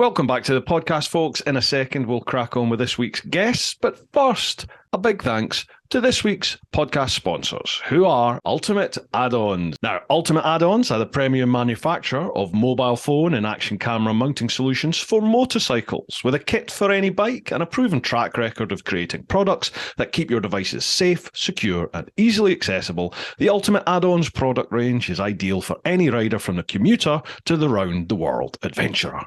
Welcome back to the podcast, folks. In a second, we'll crack on with this week's guests. But first, a big thanks to this week's podcast sponsors, who are Ultimate Add-ons. Now, Ultimate Add-ons are the premium manufacturer of mobile phone and action camera mounting solutions for motorcycles, with a kit for any bike and a proven track record of creating products that keep your devices safe, secure, and easily accessible. The Ultimate Add-ons product range is ideal for any rider, from the commuter to the round-the-world adventurer.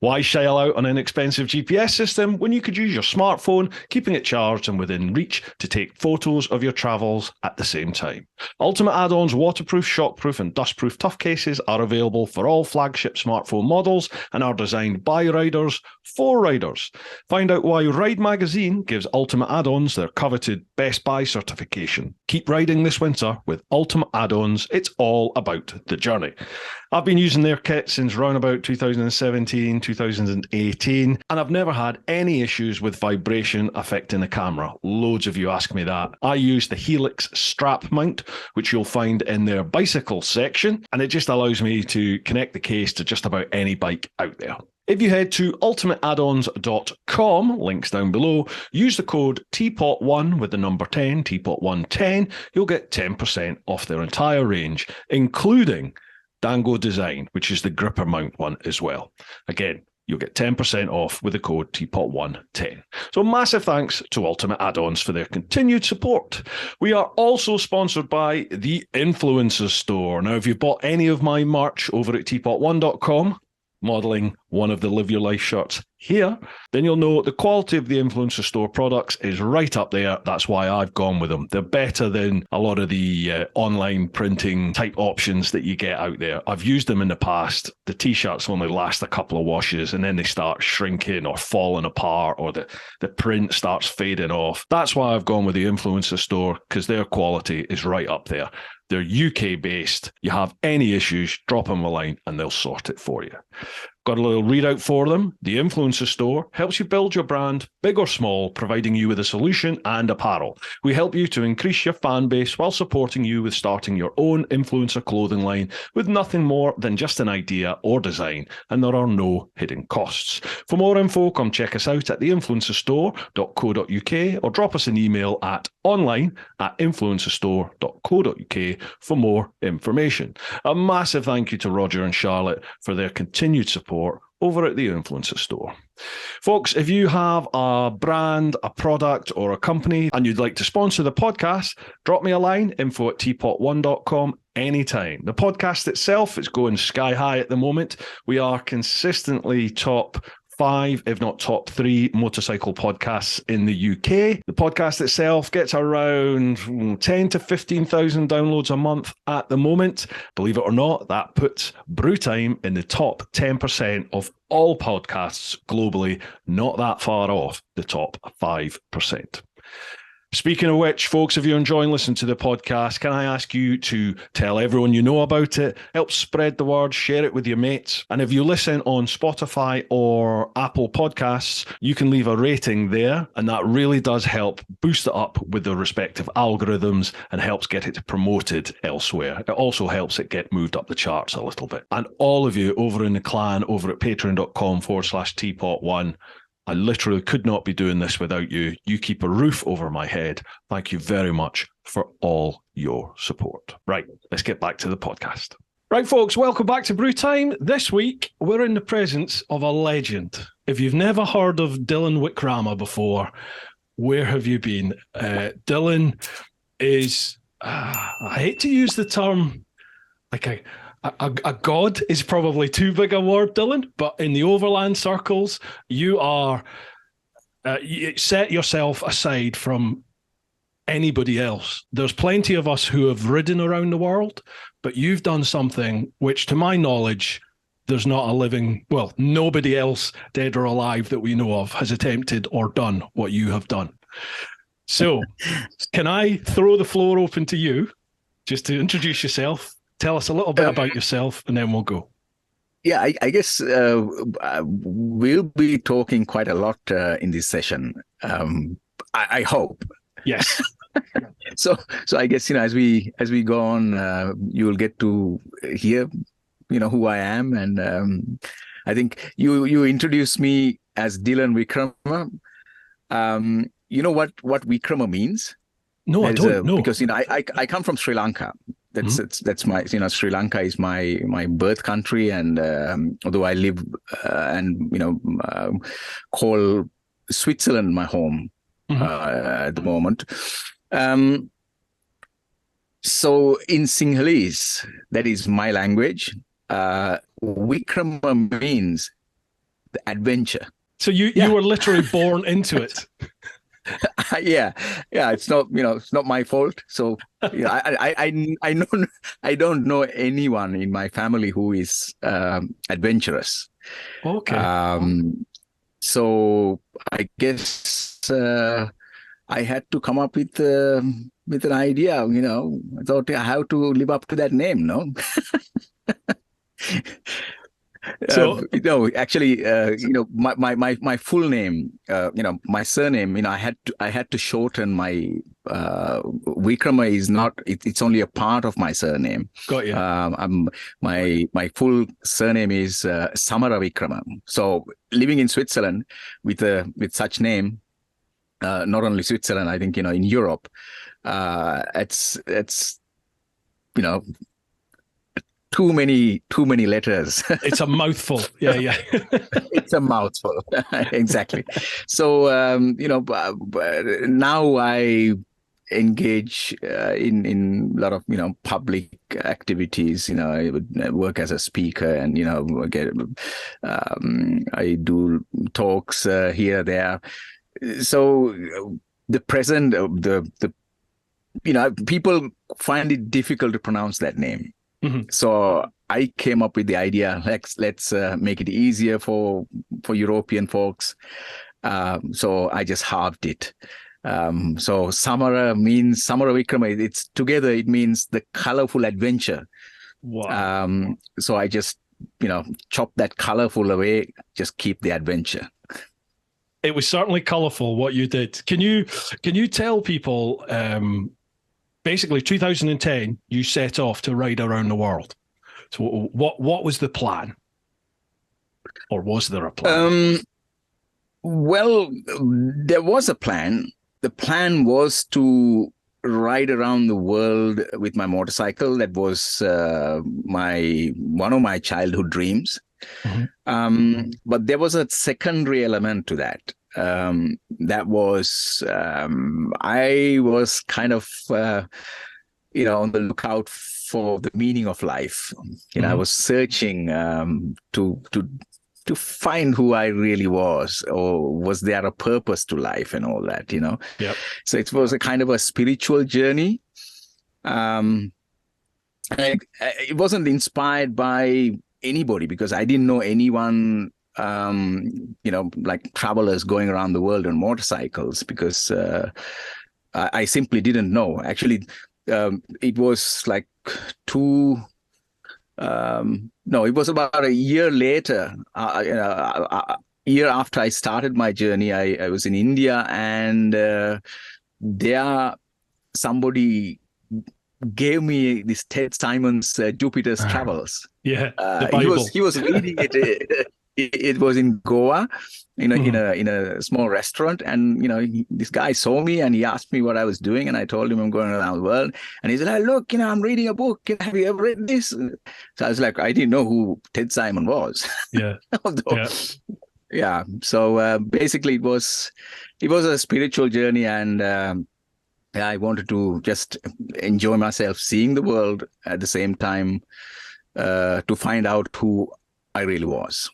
Why shell out on an expensive GPS system when you could use your smartphone, keeping it charged and within reach to take photos of your travels at the same time? Ultimate Add-ons waterproof, shockproof and dustproof tough cases are available for all flagship smartphone models and are designed by riders for riders. Find out why Ride Magazine gives Ultimate Add-ons their coveted Best Buy certification. Keep riding this winter with Ultimate Add-ons. It's all about the journey. I've been using their kit since around about 2017, 2018, and I've never had any issues with vibration affecting the camera. Loads of you ask me that. I use the Helix strap mount, which you'll find in their bicycle section, and it just allows me to connect the case to just about any bike out there. If you head to ultimateaddons.com, links down below, use the code TeapotOne with the number 10, TeapotOne10, you'll get 10% off their entire range, including Dango Design, which is the gripper mount one as well. Again, you'll get 10% off with the code TeapotOne10. So massive thanks to Ultimate Add-ons for their continued support. We are also sponsored by the Influencer Store. Now, if you've bought any of my merch over at TeapotOne.com, modelling one of the Live Your Life shirts here, then you'll know the quality of the Influencer Store products is right up there. That's why I've gone with them. They're better than a lot of the online printing type options that you get out there. I've used them in the past. The t-shirts only last a couple of washes and then they start shrinking or falling apart, or the print starts fading off. That's why I've gone with the Influencer Store, because their quality is right up there. They're UK based. You have any issues, drop them a line and they'll sort it for you. Got a little readout for them. The Influencer Store helps you build your brand, big or small, providing you with a solution and apparel. We help you to increase your fan base while supporting you with starting your own influencer clothing line with nothing more than just an idea or design, and there are no hidden costs. For more info, come check us out at theinfluencerstore.co.uk or drop us an email at online@influencerstore.co.uk for more information. A massive thank you to Roger and Charlotte for their continued support over at the Influencer Store. Folks, if you have a brand, a product, or a company and you'd like to sponsor the podcast, drop me a line, info@teapotone.com anytime. The podcast itself is going sky high at the moment. We are consistently top 5, if not top 3 motorcycle podcasts in the UK. The podcast itself gets around 10 to 15,000 downloads a month at the moment. Believe it or not, that puts Brew Time in the top 10% of all podcasts globally, not that far off the top 5%. Speaking of which, folks, if you're enjoying listening to the podcast, can I ask you to tell everyone you know about it, help spread the word, share it with your mates. And if you listen on Spotify or Apple Podcasts, you can leave a rating there, and that really does help boost it up with the respective algorithms and helps get it promoted elsewhere. It also helps it get moved up the charts a little bit. And all of you over in the clan over at patreon.com/TeapotOne, I literally could not be doing this without you. You keep a roof over my head. Thank you very much for all your support. Right, let's get back to the podcast. Right, folks, welcome back to Brew Time. This week, we're in the presence of a legend. If you've never heard of Dylan Wickrama before, where have you been? Dylan is, I hate to use the term, like a god is probably too big a word, Dylan, but in the overland circles, you are, you set yourself aside from anybody else. There's plenty of us who have ridden around the world, but you've done something which, to my knowledge, there's not a living, well, nobody else, dead or alive, that we know of has attempted or done what you have done. So can I throw the floor open to you just to introduce yourself? Tell us a little bit about yourself, and then we'll go. Yeah, I guess we'll be talking quite a lot in this session. I hope. Yes. So I guess, as we go on, you will get to hear, who I am, and I think you introduced me as Dylan Wickrama. You know what Wickrama means? No, I There is don't know. because I come from Sri Lanka. That's my Sri Lanka is my birth country, and although I live and call Switzerland my home at the moment. So in Sinhalese, that is my language. Wickrama means the adventure. So you were literally born into it. Yeah. It's not my fault. So I don't know anyone in my family who is adventurous. Okay. So I guess I had to come up with an idea. I thought I have to live up to that name. No. So No, actually, my full name, my surname, I had to shorten my Wickrama is not. It's only a part of my surname. Got you. My full surname is Samara Wickrama. So living in Switzerland with such name, not only Switzerland, I think in Europe, it's too many letters. It's a mouthful. Yeah. It's a mouthful. Exactly. So now I engage in a lot of public activities. I would work as a speaker, and I do talks here there. So the present the people find it difficult to pronounce that name. So I came up with the idea, let's make it easier for European folks. So I just halved it. So Samara means Samara Wickrama. It's together. It means the colorful adventure. Wow. So I just chop that colorful away. Just keep the adventure. It was certainly colorful what you did. Can you tell people? Basically, 2010, you set off to ride around the world. So what was the plan? Or was there a plan? Well, there was a plan. The plan was to ride around the world with my motorcycle. That was one of my childhood dreams. But there was a secondary element to that. That was I was kind of on the lookout for the meaning of life. I was searching to find who I really was, or was there a purpose to life and all that. Yep. So it was a kind of a spiritual journey. It wasn't inspired by anybody, because I didn't know anyone like travelers going around the world on motorcycles, because I simply didn't know. Actually, it was like it was about a year later, a year after I started my journey. I was in India, and there somebody gave me this Ted Simon's Jupiter's Travels. Yeah, the Bible. He was reading it. It was in Goa, in a small restaurant, and this guy saw me and he asked me what I was doing, and I told him I'm going around the world, and he said, "Hey, look, I'm reading a book. Have you ever read this?" So I was like, I didn't know who Ted Simon was. Yeah. Yeah. So basically, it was a spiritual journey, and I wanted to just enjoy myself, seeing the world at the same time, to find out who I really was.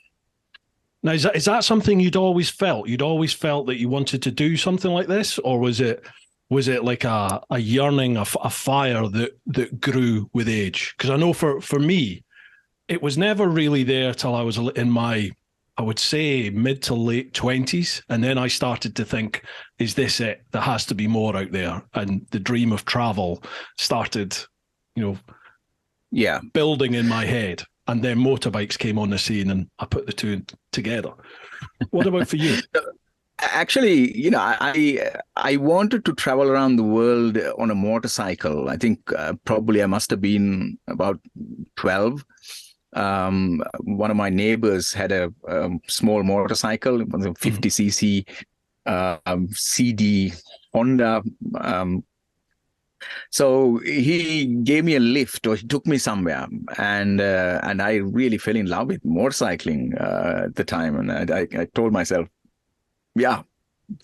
Now, is that something you'd always felt? You'd always felt that you wanted to do something like this, or was it like a yearning, a fire that grew with age? Because I know for me, it was never really there till I was in my, I would say, mid to late 20s. And then I started to think, is this it? There has to be more out there. And the dream of travel started, building in my head. And then motorbikes came on the scene, and I put the two together. What about for you? Actually, I wanted to travel around the world on a motorcycle. I think probably I must have been about 12. one of my neighbors had a small motorcycle. It was a 50cc CD Honda. So he gave me a lift, or he took me somewhere, and I really fell in love with motorcycling at the time. And I told myself, yeah,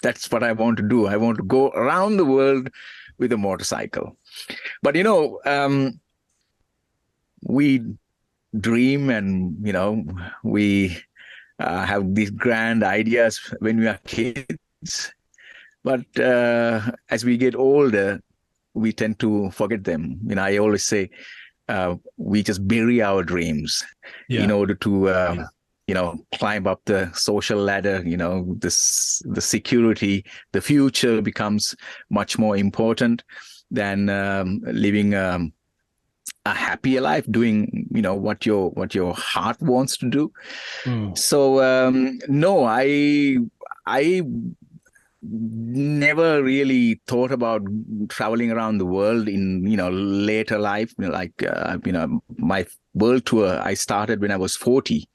that's what I want to do. I want to go around the world with a motorcycle. But we dream, and we have these grand ideas when we are kids. But as we get older, we tend to forget them. I always say we just bury our dreams in order to, climb up the social ladder. The security, the future becomes much more important than living a happier life, doing what your heart wants to do. So no, I never really thought about traveling around the world in later life. My world tour I started when I was 40.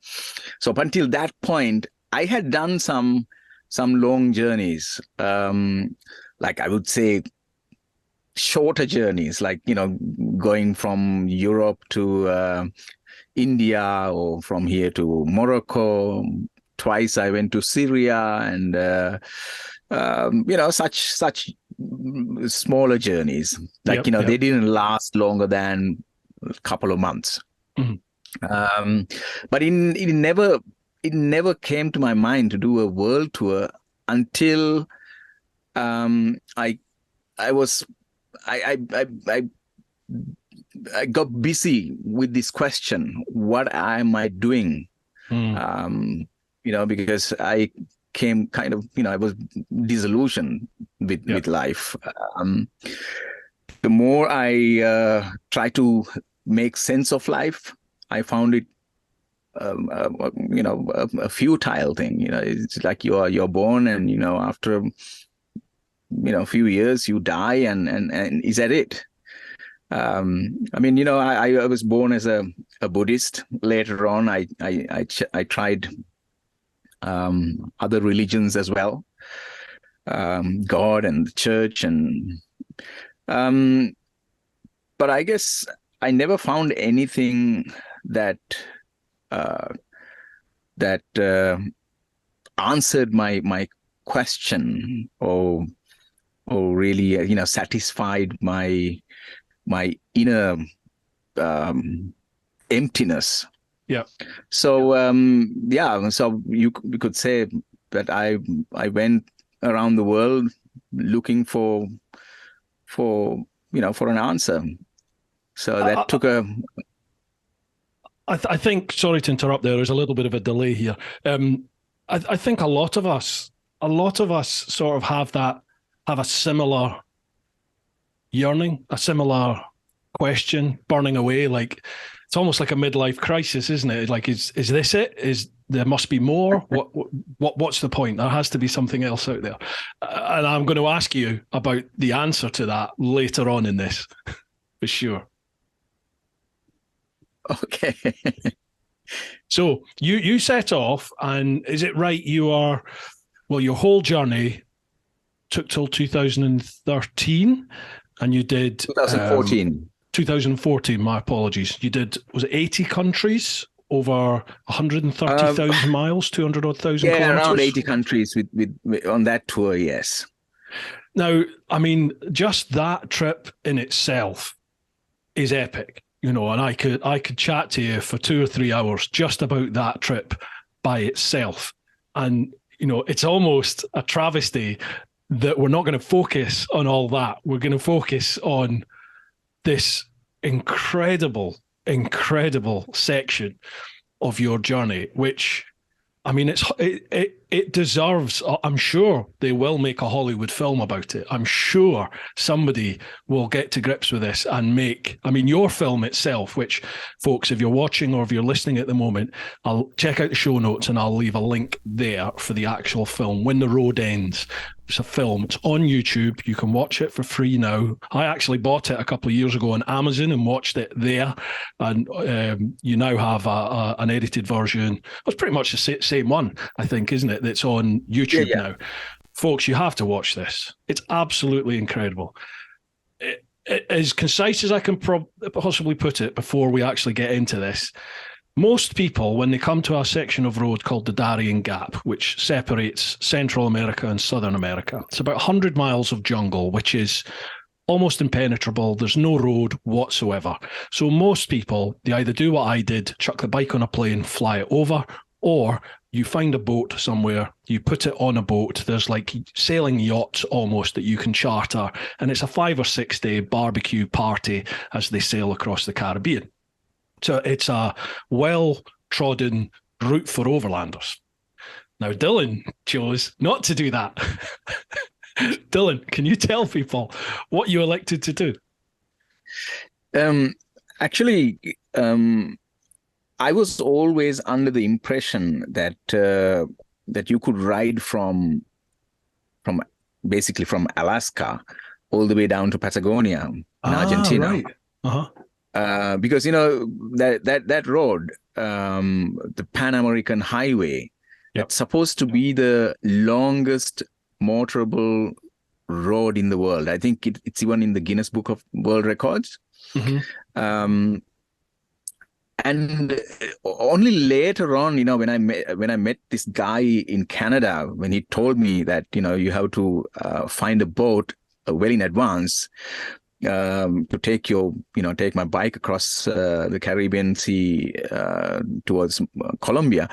So up until that point, I had done some long journeys, like I would say shorter journeys, like going from Europe to India, or from here to Morocco. Twice I went to Syria, and such smaller journeys, like they didn't last longer than a couple of months. But it never came to my mind to do a world tour until I got busy with this question: what am I doing? Because I came kind of, I was disillusioned with life. The more I try to make sense of life, I found it, a futile thing. It's like you're born, and after a few years you die, and is that it? I was born as a Buddhist. Later on, I tried other religions as well, God and the church, but I guess I never found anything that answered my question, or really satisfied my inner emptiness. Yeah. So so you could say that I went around the world looking for an answer. So that took a. I think, sorry to interrupt there, there's a little bit of a delay here. I think a lot of us sort of have a similar yearning, a similar question burning away. Like, it's almost like a midlife crisis, isn't it? Like, is this it? There must be more? What's the point? There has to be something else out there. And I'm going to ask you about the answer to that later on in this, for sure. Okay. So you set off, and is it right? Your whole journey took till 2013, and you did 2014. 2014. My apologies. You did, was it 80 countries over 130,000 miles, 200 odd thousand kilometers? Around 80 countries with on that tour. Yes. Now, I mean, just that trip in itself is epic. And I could chat to you for 2 or 3 hours just about that trip by itself. And, it's almost a travesty that we're not going to focus on all that. We're going to focus on this incredible section of your journey, which, I mean, it deserves, I'm sure they will make a Hollywood film about it. I'm sure somebody will get to grips with this and make, I mean, your film itself, which, folks, if you're watching or if you're listening at the moment, I'll check out the show notes and I'll leave a link there for the actual film, When the Road Ends, It's a film. It's on YouTube. You can watch it for free now. I actually bought it a couple of years ago on Amazon and watched it there. And you now have an edited version. It's pretty much the same one, I think, isn't it? That's on YouTube now. Folks, you have to watch this. It's absolutely incredible. As concise as I can possibly put it before we actually get into this. Most people, when they come to a section of road called the Darien Gap, which separates Central America and Southern America, it's about 100 miles of jungle, which is almost impenetrable. There's no road whatsoever. So most people, they either do what I did, chuck the bike on a plane, fly it over, or you find a boat somewhere, you put it on a boat. There's like sailing yachts almost that you can charter, and it's a 5 or 6 day barbecue party as they sail across the Caribbean. So it's a well-trodden route for overlanders. Now, Dylan chose not to do that. Dylan, can you tell people what you elected to do? Actually, I was always under the impression that that you could ride from basically from Alaska all the way down to Patagonia in Argentina. Right. Uh-huh. Because that road, the Pan American Highway, it's supposed to be the longest motorable road in the world. I think it's even in the Guinness Book of World Records. Mm-hmm. And only later on, when I met this guy in Canada, when he told me that you have to find a boat well in advance. To take my bike across the Caribbean Sea towards Colombia,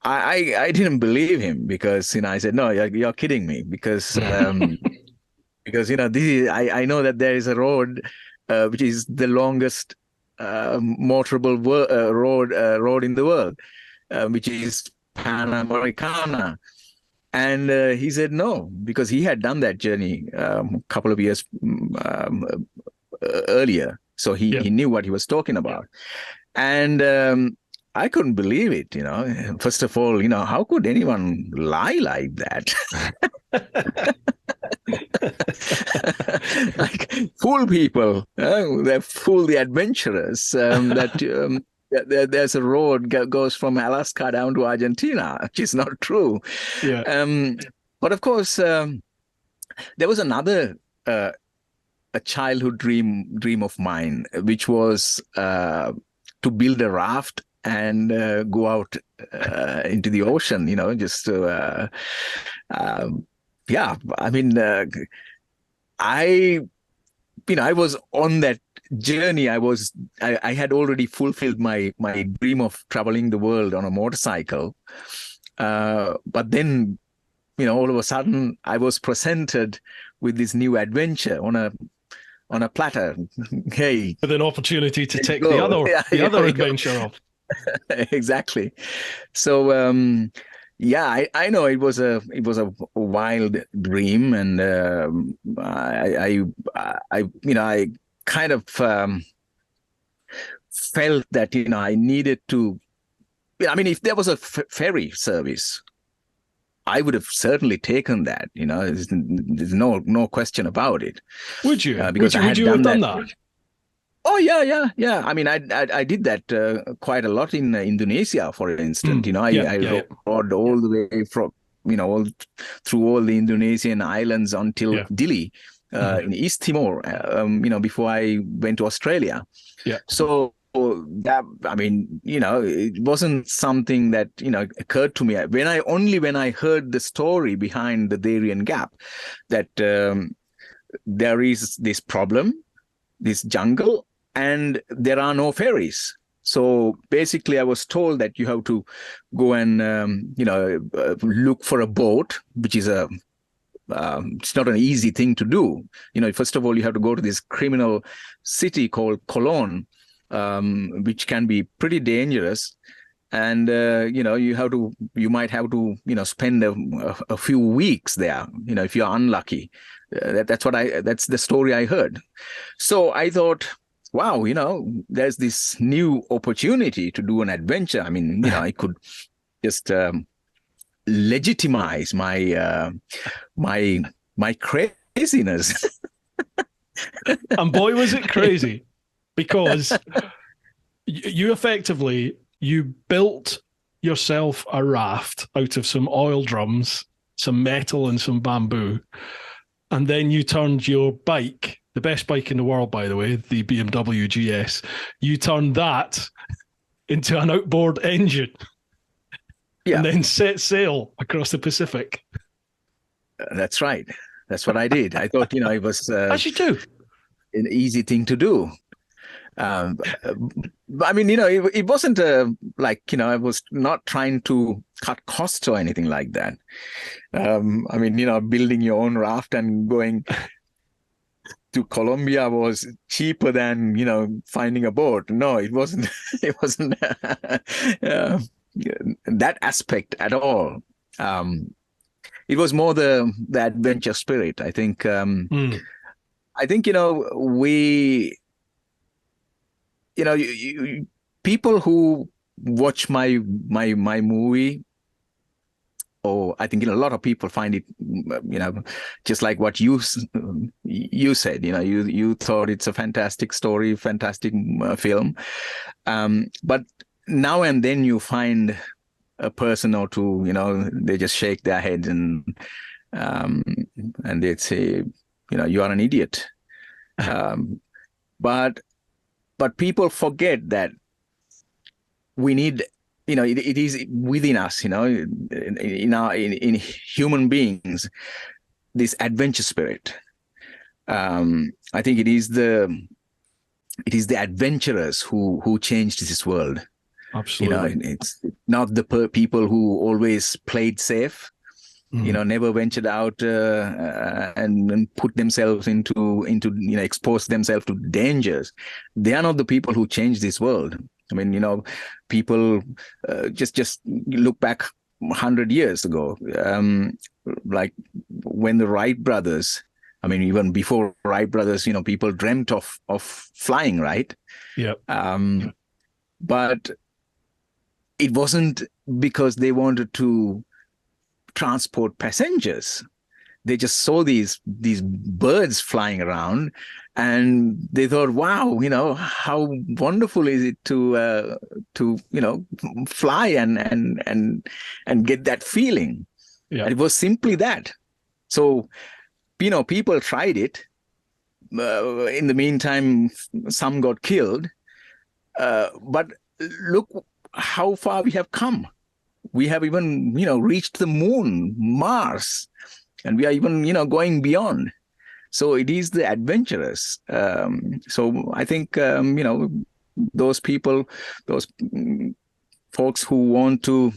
I didn't believe him because I said, no, you're kidding me, because because I know that there is a road which is the longest motorable road in the world, which is Panamericana. And he said no, because he had done that journey a couple of years earlier. So he knew what he was talking about. And I couldn't believe it, First of all, how could anyone lie like that? Like, fool people, they fool the adventurers, there's a road goes from Alaska down to Argentina, which is not true. But of course, there was another a childhood dream of mine, which was to build a raft and go out into the ocean. Just to I was on that journey. I had already fulfilled my dream of traveling the world on a motorcycle, but then all of a sudden I was presented with this new adventure on a platter. Hey, with an opportunity to take the other adventure off. Exactly. So I know it was a wild dream, and I kind of felt that I needed to. If there was a ferry service, I would have certainly taken that. There's no question about it. Would you? Because would you have done that? Oh yeah. I did that quite a lot in Indonesia, for instance. I rode all the way from all through all the Indonesian islands until Dili in East Timor. Before I went to Australia. Yeah. So that it wasn't something that occurred to me when I heard the story behind the Darien Gap, that there is this problem, this jungle, and there are no ferries. So basically, I was told that you have to go and look for a boat, which is it's not an easy thing to do. First of all, you have to go to this criminal city called Cologne, which can be pretty dangerous, and you might have to spend a few weeks there. If you're unlucky. That's the story I heard. So I thought, wow, there's this new opportunity to do an adventure. I could just legitimize my my craziness. And boy, was it crazy, because you effectively, you built yourself a raft out of some oil drums, some metal and some bamboo. And then you turned your bike, the best bike in the world, by the way, the BMW GS, you turned that into an outboard engine. Yeah. And then set sail across the Pacific. That's right. That's what I did. I thought, it was As you do. an easy thing to do. I mean, it wasn't I was not trying to cut costs or anything like that. I mean, building your own raft and going to Colombia was cheaper than, finding a boat. No, it wasn't. It wasn't that aspect at all. It was more the adventure spirit. I think. I think we. People who watch my movie, or I think a lot of people find it, just like what you said. You thought it's a fantastic story, fantastic film, but now and then you find a person or two, they just shake their head and they'd say, you are an idiot. But people forget that we need, it is within us, in human beings, this adventure spirit. I think it is the adventurers who changed this world. Absolutely. It's not the people who always played safe. Never ventured out and put themselves into expose themselves to dangers. They are not the people who changed this world. I mean, people just look back 100 years ago, like when the Wright brothers. I mean, even before Wright brothers, people dreamt of flying, right? Yeah. But it wasn't because they wanted to transport passengers. They just saw these birds flying around, and they thought, "Wow, how wonderful is it to fly and get that feeling." Yeah. And it was simply that. So, people tried it. In the meantime, some got killed. But look how far we have come. We have even, reached the moon, Mars, and we are even, going beyond. So it is the adventurous. So I think, those people, those folks who want to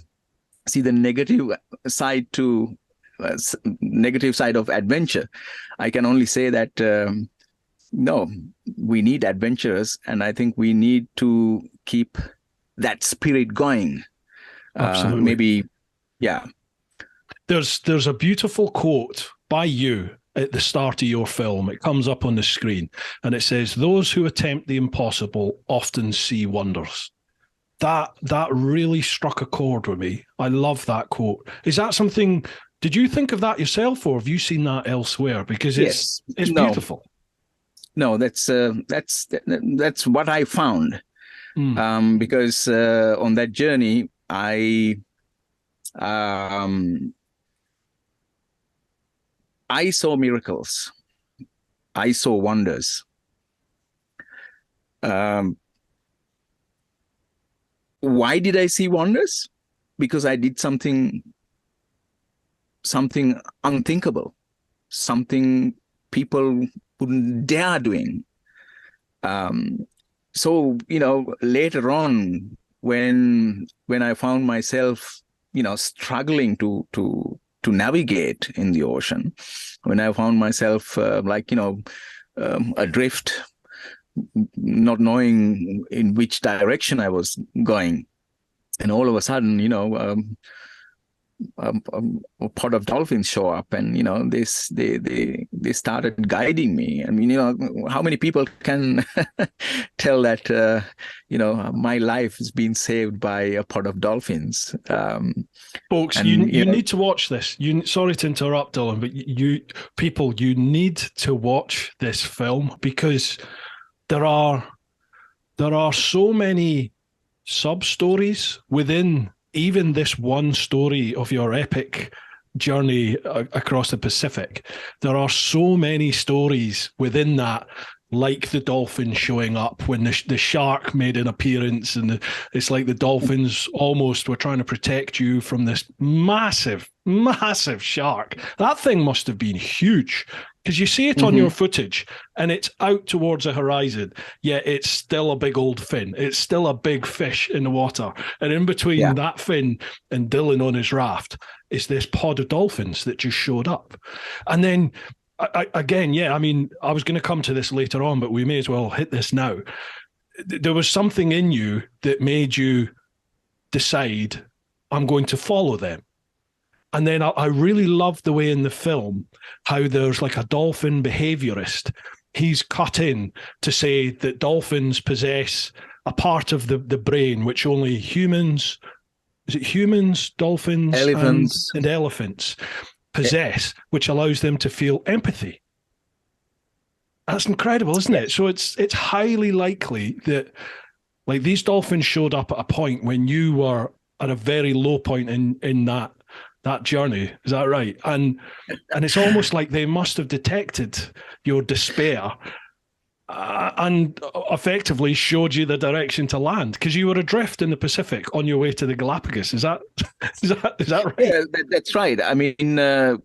see the negative side of adventure, I can only say that, no, we need adventurers, and I think we need to keep that spirit going. Absolutely. Maybe, yeah. There's a beautiful quote by you at the start of your film. It comes up on the screen, and it says, "Those who attempt the impossible often see wonders." That really struck a chord with me. I love that quote. Is that something? Did you think of that yourself, or have you seen that elsewhere? Because it's beautiful. No, that's what I found. Because on that journey, I saw miracles. I saw wonders. Why did I see wonders? Because I did something unthinkable, something people wouldn't dare doing. So, later on, when I found myself, struggling to navigate in the ocean, when I found myself adrift, not knowing in which direction I was going, and all of a sudden, a pod of dolphins show up, and they started guiding me. I mean, how many people can tell that my life has been saved by a pod of dolphins? Folks, and, you need to watch this. Sorry to interrupt, Dylan, but you need to watch this film, because there are so many sub-stories within even this one story of your epic journey across the Pacific. There are so many stories within that, like the dolphin showing up when the shark made an appearance, and it's like the dolphins almost were trying to protect you from this massive shark. That thing must have been huge, because you see it on your footage and it's out towards the horizon, yet it's still a big old fin. It's still a big fish in the water. And in between that fin and Dylan on his raft is this pod of dolphins that just showed up. And then again, I mean, I was going to come to this later on, but we may as well hit this now. There was something in you that made you decide, I'm going to follow them. And then I really love the way in the film how there's like a dolphin behaviorist. He's cut in to say that dolphins possess a part of the brain which only humans, dolphins, elephants, and elephants possess, which allows them to feel empathy. That's incredible, isn't it? So it's highly likely that, like, these dolphins showed up at a point when you were at a very low point in that journey. Is that right? And it's almost like they must have detected your despair and effectively showed you the direction to land, because you were adrift in the Pacific on your way to the Galapagos. Is that right? Yeah, that's right. I mean, I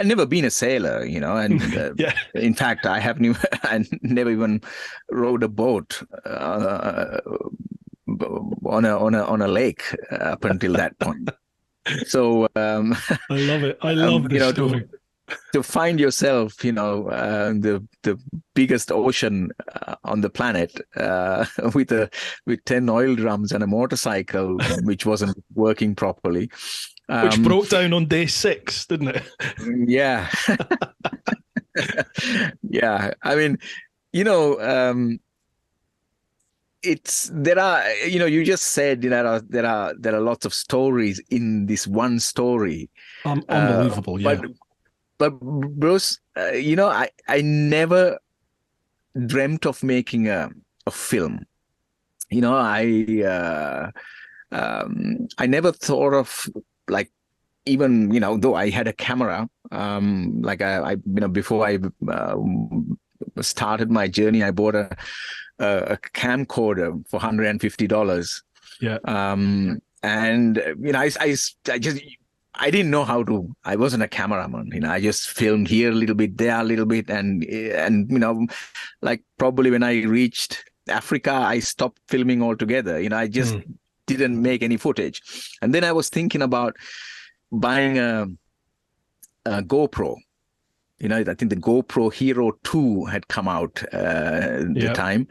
never been a sailor, and in fact, I never even rowed a boat on a lake up until that point. So I love it. I love this story. To find yourself, the biggest ocean on the planet with 10 oil drums and a motorcycle which wasn't working properly, which broke down on day 6, didn't it? Yeah. Yeah. I mean, you just said there are lots of stories in this one story. Unbelievable, yeah. But Bruce, I never dreamt of making a film. I never thought of, like, even though I had a camera, like I before I started my journey, I bought a camcorder for $150. Yeah. And I didn't know how to. I wasn't a cameraman. I just filmed here a little bit, there a little bit, and like probably when I reached Africa, I stopped filming altogether. I just didn't make any footage. And then I was thinking about buying a GoPro. I think the GoPro Hero 2 had come out the time.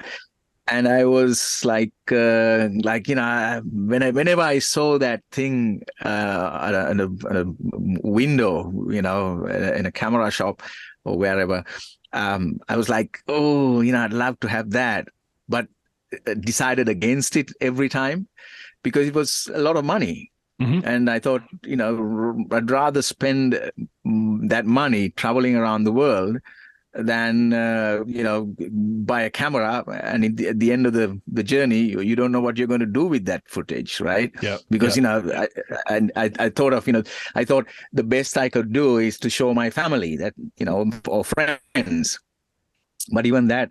And I was like, whenever I saw that thing at a window, in a camera shop or wherever, I was like, oh, I'd love to have that, but decided against it every time because it was a lot of money. And I thought, I'd rather spend that money traveling around the world than buy a camera, and at the end of the journey you don't know what you're going to do with that footage, right? Because I thought the best I could do is to show my family that, or friends, but even that.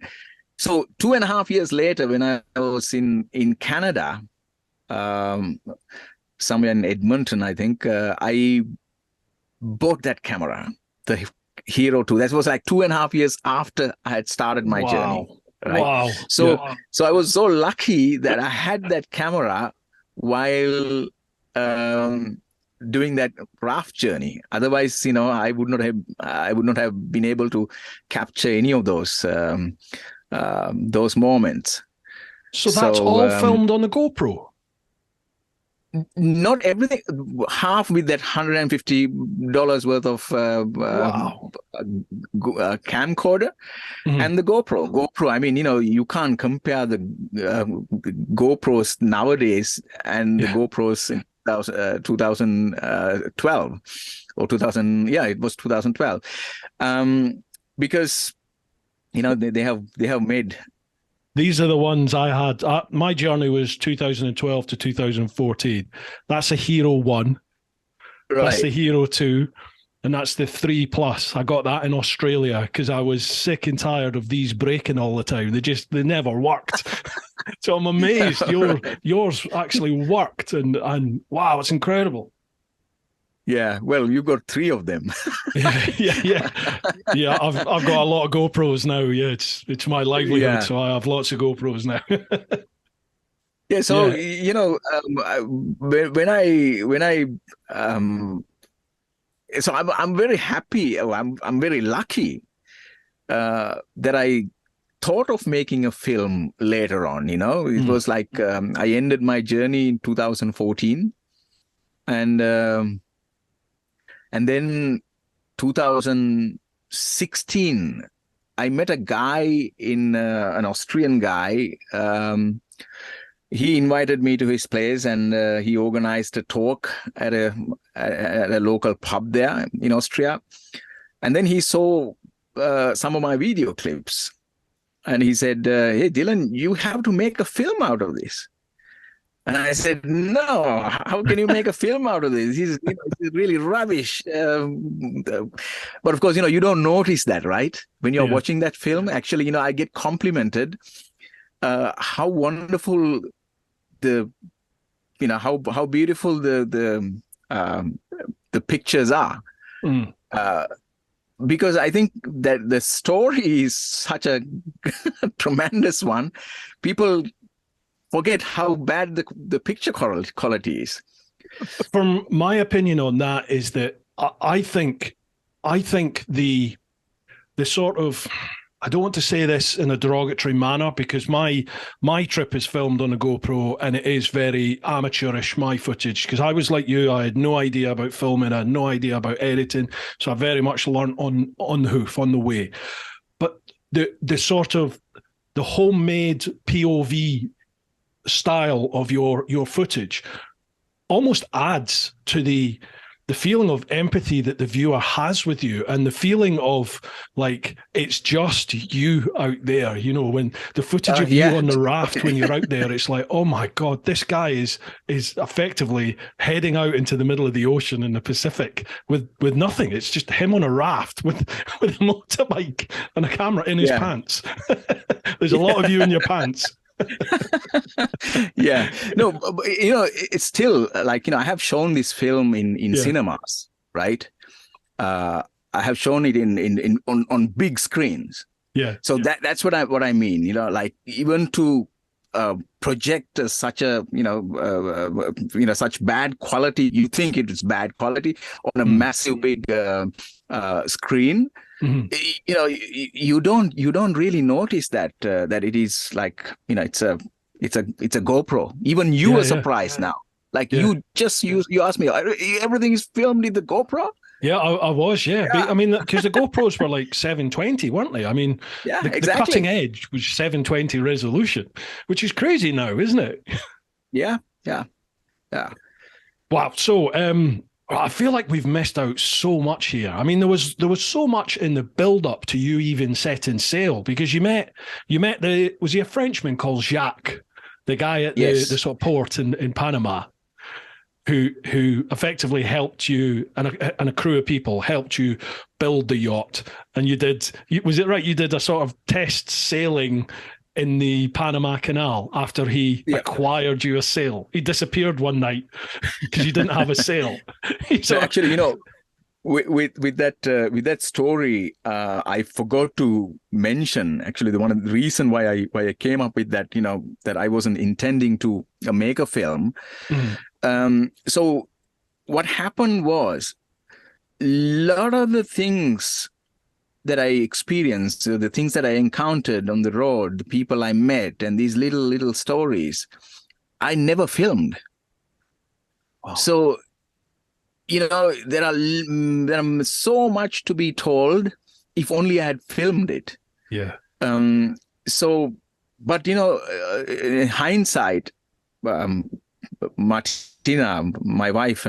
So 2.5 years later, when I was in Canada, somewhere in Edmonton, I think, I bought that camera, the Hero 2. That was like 2.5 years after I had started my journey. Right? Wow. So I was so lucky that I had that camera while doing that raft journey. Otherwise, I would not have been able to capture any of those moments. So that's all filmed on the GoPro? Not everything, half with that $150 worth of Wow. camcorder and the GoPro. GoPro, I mean, you can't compare the GoPros nowadays and the GoPros in 2012 or 2000. Yeah, it was 2012. Because, they have made. These are the ones I had. My journey was 2012 to 2014. That's a Hero 1. Right. That's the Hero 2. And that's the 3 Plus. I got that in Australia because I was sick and tired of these breaking all the time. They never worked. So I'm amazed yours actually worked. And wow, it's incredible. Yeah, well, you got 3 of them. Yeah. I've got a lot of GoPros now. Yeah, it's my livelihood, so I have lots of GoPros now. Yeah, so so I'm very happy. I'm very lucky that I thought of making a film later on. It was like I ended my journey in 2014, and then 2016, I met a guy an Austrian guy. He invited me to his place, and he organized a talk at a local pub there in Austria. And then he saw some of my video clips, and he said, "Hey, Dylan, you have to make a film out of this." And I said, "No, how can you make a film out of this? It's really rubbish." But of course, you don't notice that, right? When you're watching that film, actually, I get complimented how wonderful how beautiful the pictures are. Because I think that the story is such a tremendous one. People forget how bad the picture quality is. From my opinion on that is that I think the sort of, I don't want to say this in a derogatory manner because my trip is filmed on a GoPro and it is very amateurish, my footage, because I was like you, I had no idea about filming, I had no idea about editing, so I very much learned on the hoof, on the way. But the sort of the homemade POV style of your footage almost adds to the feeling of empathy that the viewer has with you, and the feeling of like it's just you out there. When the footage of you on the raft when you're out there, it's like, oh my God, this guy is effectively heading out into the middle of the ocean in the Pacific with nothing. It's just him on a raft with a motorbike and a camera in his pants. There's a lot of you in your pants. No, it's still like, I have shown this film in cinemas, right? I have shown it on big screens. So that's what I mean, like even to project such a such bad quality, you think it is bad quality on a massive big screen. You don't really notice that it is like, it's a GoPro. Even you are surprised now. Like you asked me, everything is filmed in the GoPro? Yeah, I was, I mean, because the GoPros were like 720, weren't they? I mean, the cutting edge was 720 resolution, which is crazy now, isn't it? Yeah. Wow. So, I feel like we've missed out so much here. I mean, there was so much in the build-up to you even setting sail, because you met was he a Frenchman called Jacques, the guy at the sort of port in Panama, who effectively helped you, and a crew of people helped you build the yacht. And was it right? You did a sort of test sailing in the Panama Canal after he acquired you a sail. He disappeared one night because you didn't have a sail. So actually, with that story, I forgot to mention actually the reason why I came up with that, that I wasn't intending to make a film. So what happened was, a lot of the things that I experienced, the things that I encountered on the road, the people I met, and these little stories, I never filmed. Wow. So, there are so much to be told. If only I had filmed it. Yeah. So, but in hindsight, Martina, my wife,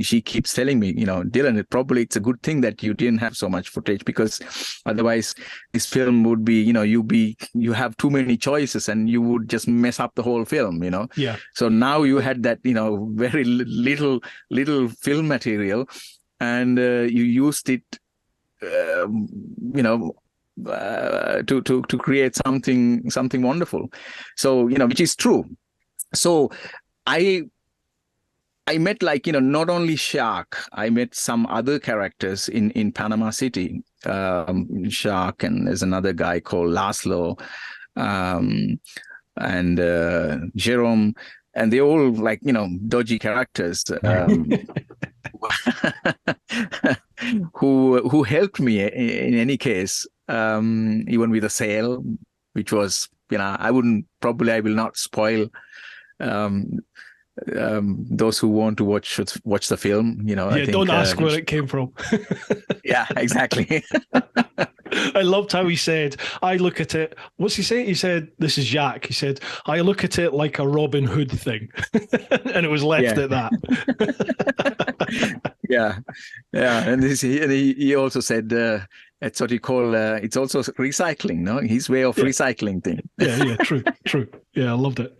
she keeps telling me, Dylan, it's a good thing that you didn't have so much footage, because otherwise this film would be, you have too many choices and you would just mess up the whole film, Yeah. So now you had that, very little film material, and you used it, to create something wonderful. So, which is true. So I met, not only Shark, I met some other characters in Panama City. Shark, and there's another guy called Laszlo, and Jerome, and they're all dodgy characters, who helped me in any case, even with a sail, which was, I will not spoil those who want to watch the film, Yeah, I think, don't ask where it came from. Yeah, exactly. I loved how he said, I look at it. What's he say? He said, this is Jack. He said, I look at it like a Robin Hood thing. And it was left at that. Yeah. And he also said, that's what you call, it's also recycling, no? His way of recycling thing. Yeah, true. Yeah, I loved it.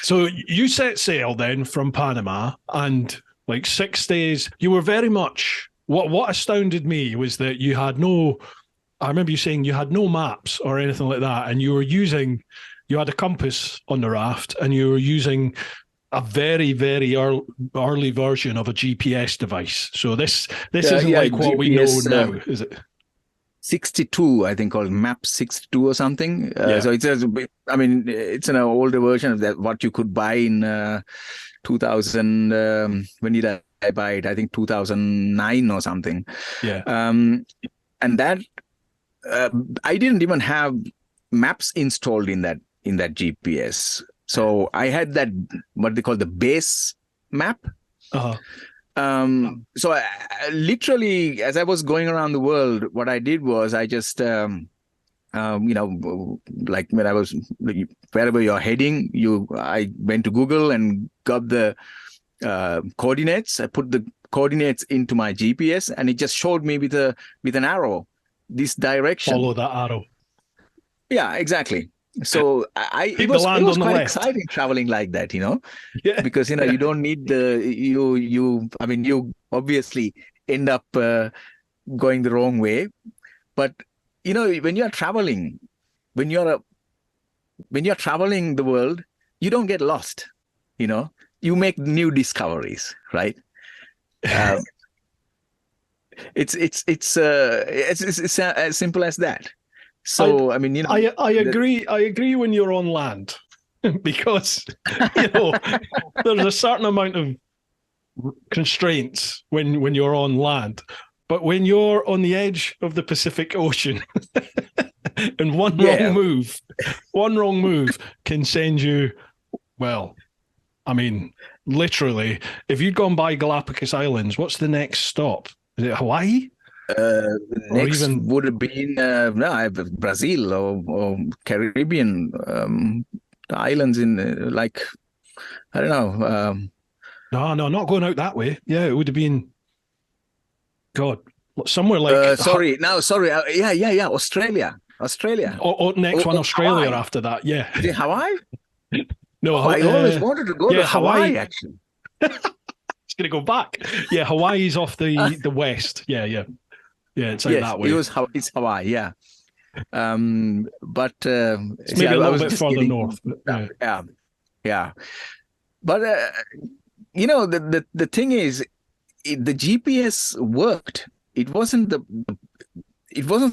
So you set sail then from Panama, and 6 days, you were very much, what astounded me was that you had I remember you saying you had no maps or anything like that, and you had a compass on the raft, and you were using a very, very early version of a GPS device. So this isn't like what we know now, is it? 62, I think, called Map 62 or something. So it's an older version of that, what you could buy in 2000. When did I buy it? I think 2009 or something. Yeah. And that I didn't even have maps installed in that GPS. So I had that, what they call the base map. Uh-huh. So literally, as I was going around the world, what I did was I just, when I was, wherever you're heading, I went to Google and got the coordinates. I put the coordinates into my GPS, and it just showed me with an arrow this direction. Follow that arrow. Yeah, exactly. So it was quite exciting traveling like that, Yeah. because you don't need you obviously end up going the wrong way, but when you're traveling the world, you don't get lost. You make new discoveries, right? It's as simple as that. So I agree when you're on land, because there's a certain amount of constraints when you're on land, but when you're on the edge of the Pacific Ocean, and one wrong move can send you, literally, if you'd gone by Galapagos Islands, what's the next stop? Is it Hawaii? Next would have been Brazil or Caribbean islands in I don't know. No, not going out that way. Yeah, it would have been, God, somewhere like. Sorry. Yeah. Australia. Next one, Australia. Hawaii. After that, yeah. Is it Hawaii? No, I always wanted to go to Hawaii. Actually, it's going to go back. Yeah, Hawaii's off the west. Yeah. It's like that way. It's Hawaii. Yeah. But it's maybe a little bit further north. Yeah. But the thing is, the GPS worked. It wasn't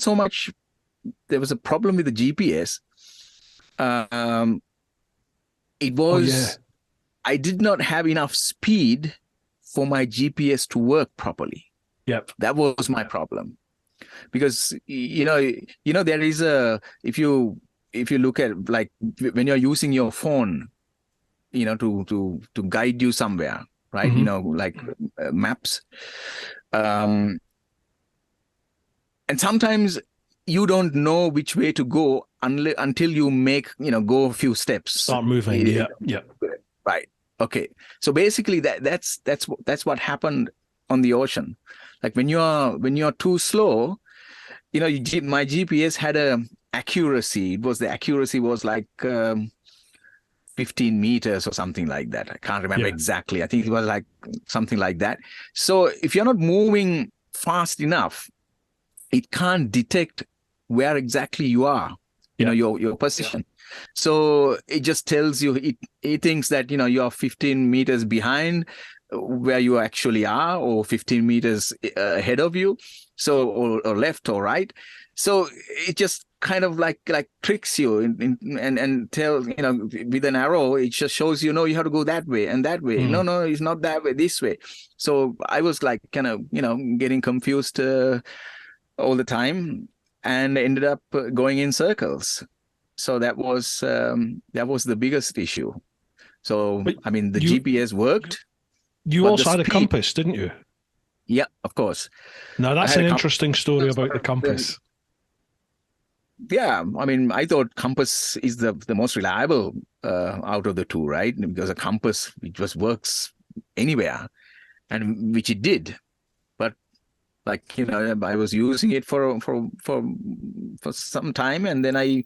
so much. There was a problem with the GPS. It was I did not have enough speed for my GPS to work properly. Yep, that was my problem, because there is if you look at when you're using your phone, to guide you somewhere, right? Mm-hmm. Like maps. And sometimes you don't know which way to go until you go a few steps. Start moving. Yeah. Yeah. Right. Okay. So basically that's what happened on the ocean. Like when you're too slow, my GPS had a accuracy. The accuracy was like 15 meters or something like that. I can't remember exactly. I think it was like something like that. So if you're not moving fast enough, it can't detect where exactly you are, your position. So it just tells you, it thinks that, you're 15 meters behind where you actually are, or 15 meters ahead of you. So, or left or right. So it just kind of like tricks you and tells, with an arrow, it just shows you, no, you have to go that way and that way. No, it's not that way, this way. So I was like kind of, getting confused all the time, and ended up going in circles. So that was the biggest issue. So, But I mean, the GPS worked. You also had a compass, didn't you? Yeah, of course. Now, that's an interesting story about the compass. Yeah, I mean, I thought compass is the most reliable out of the two, right? Because a compass, it just works anywhere, and which it did. But like, I was using it for some time, and then I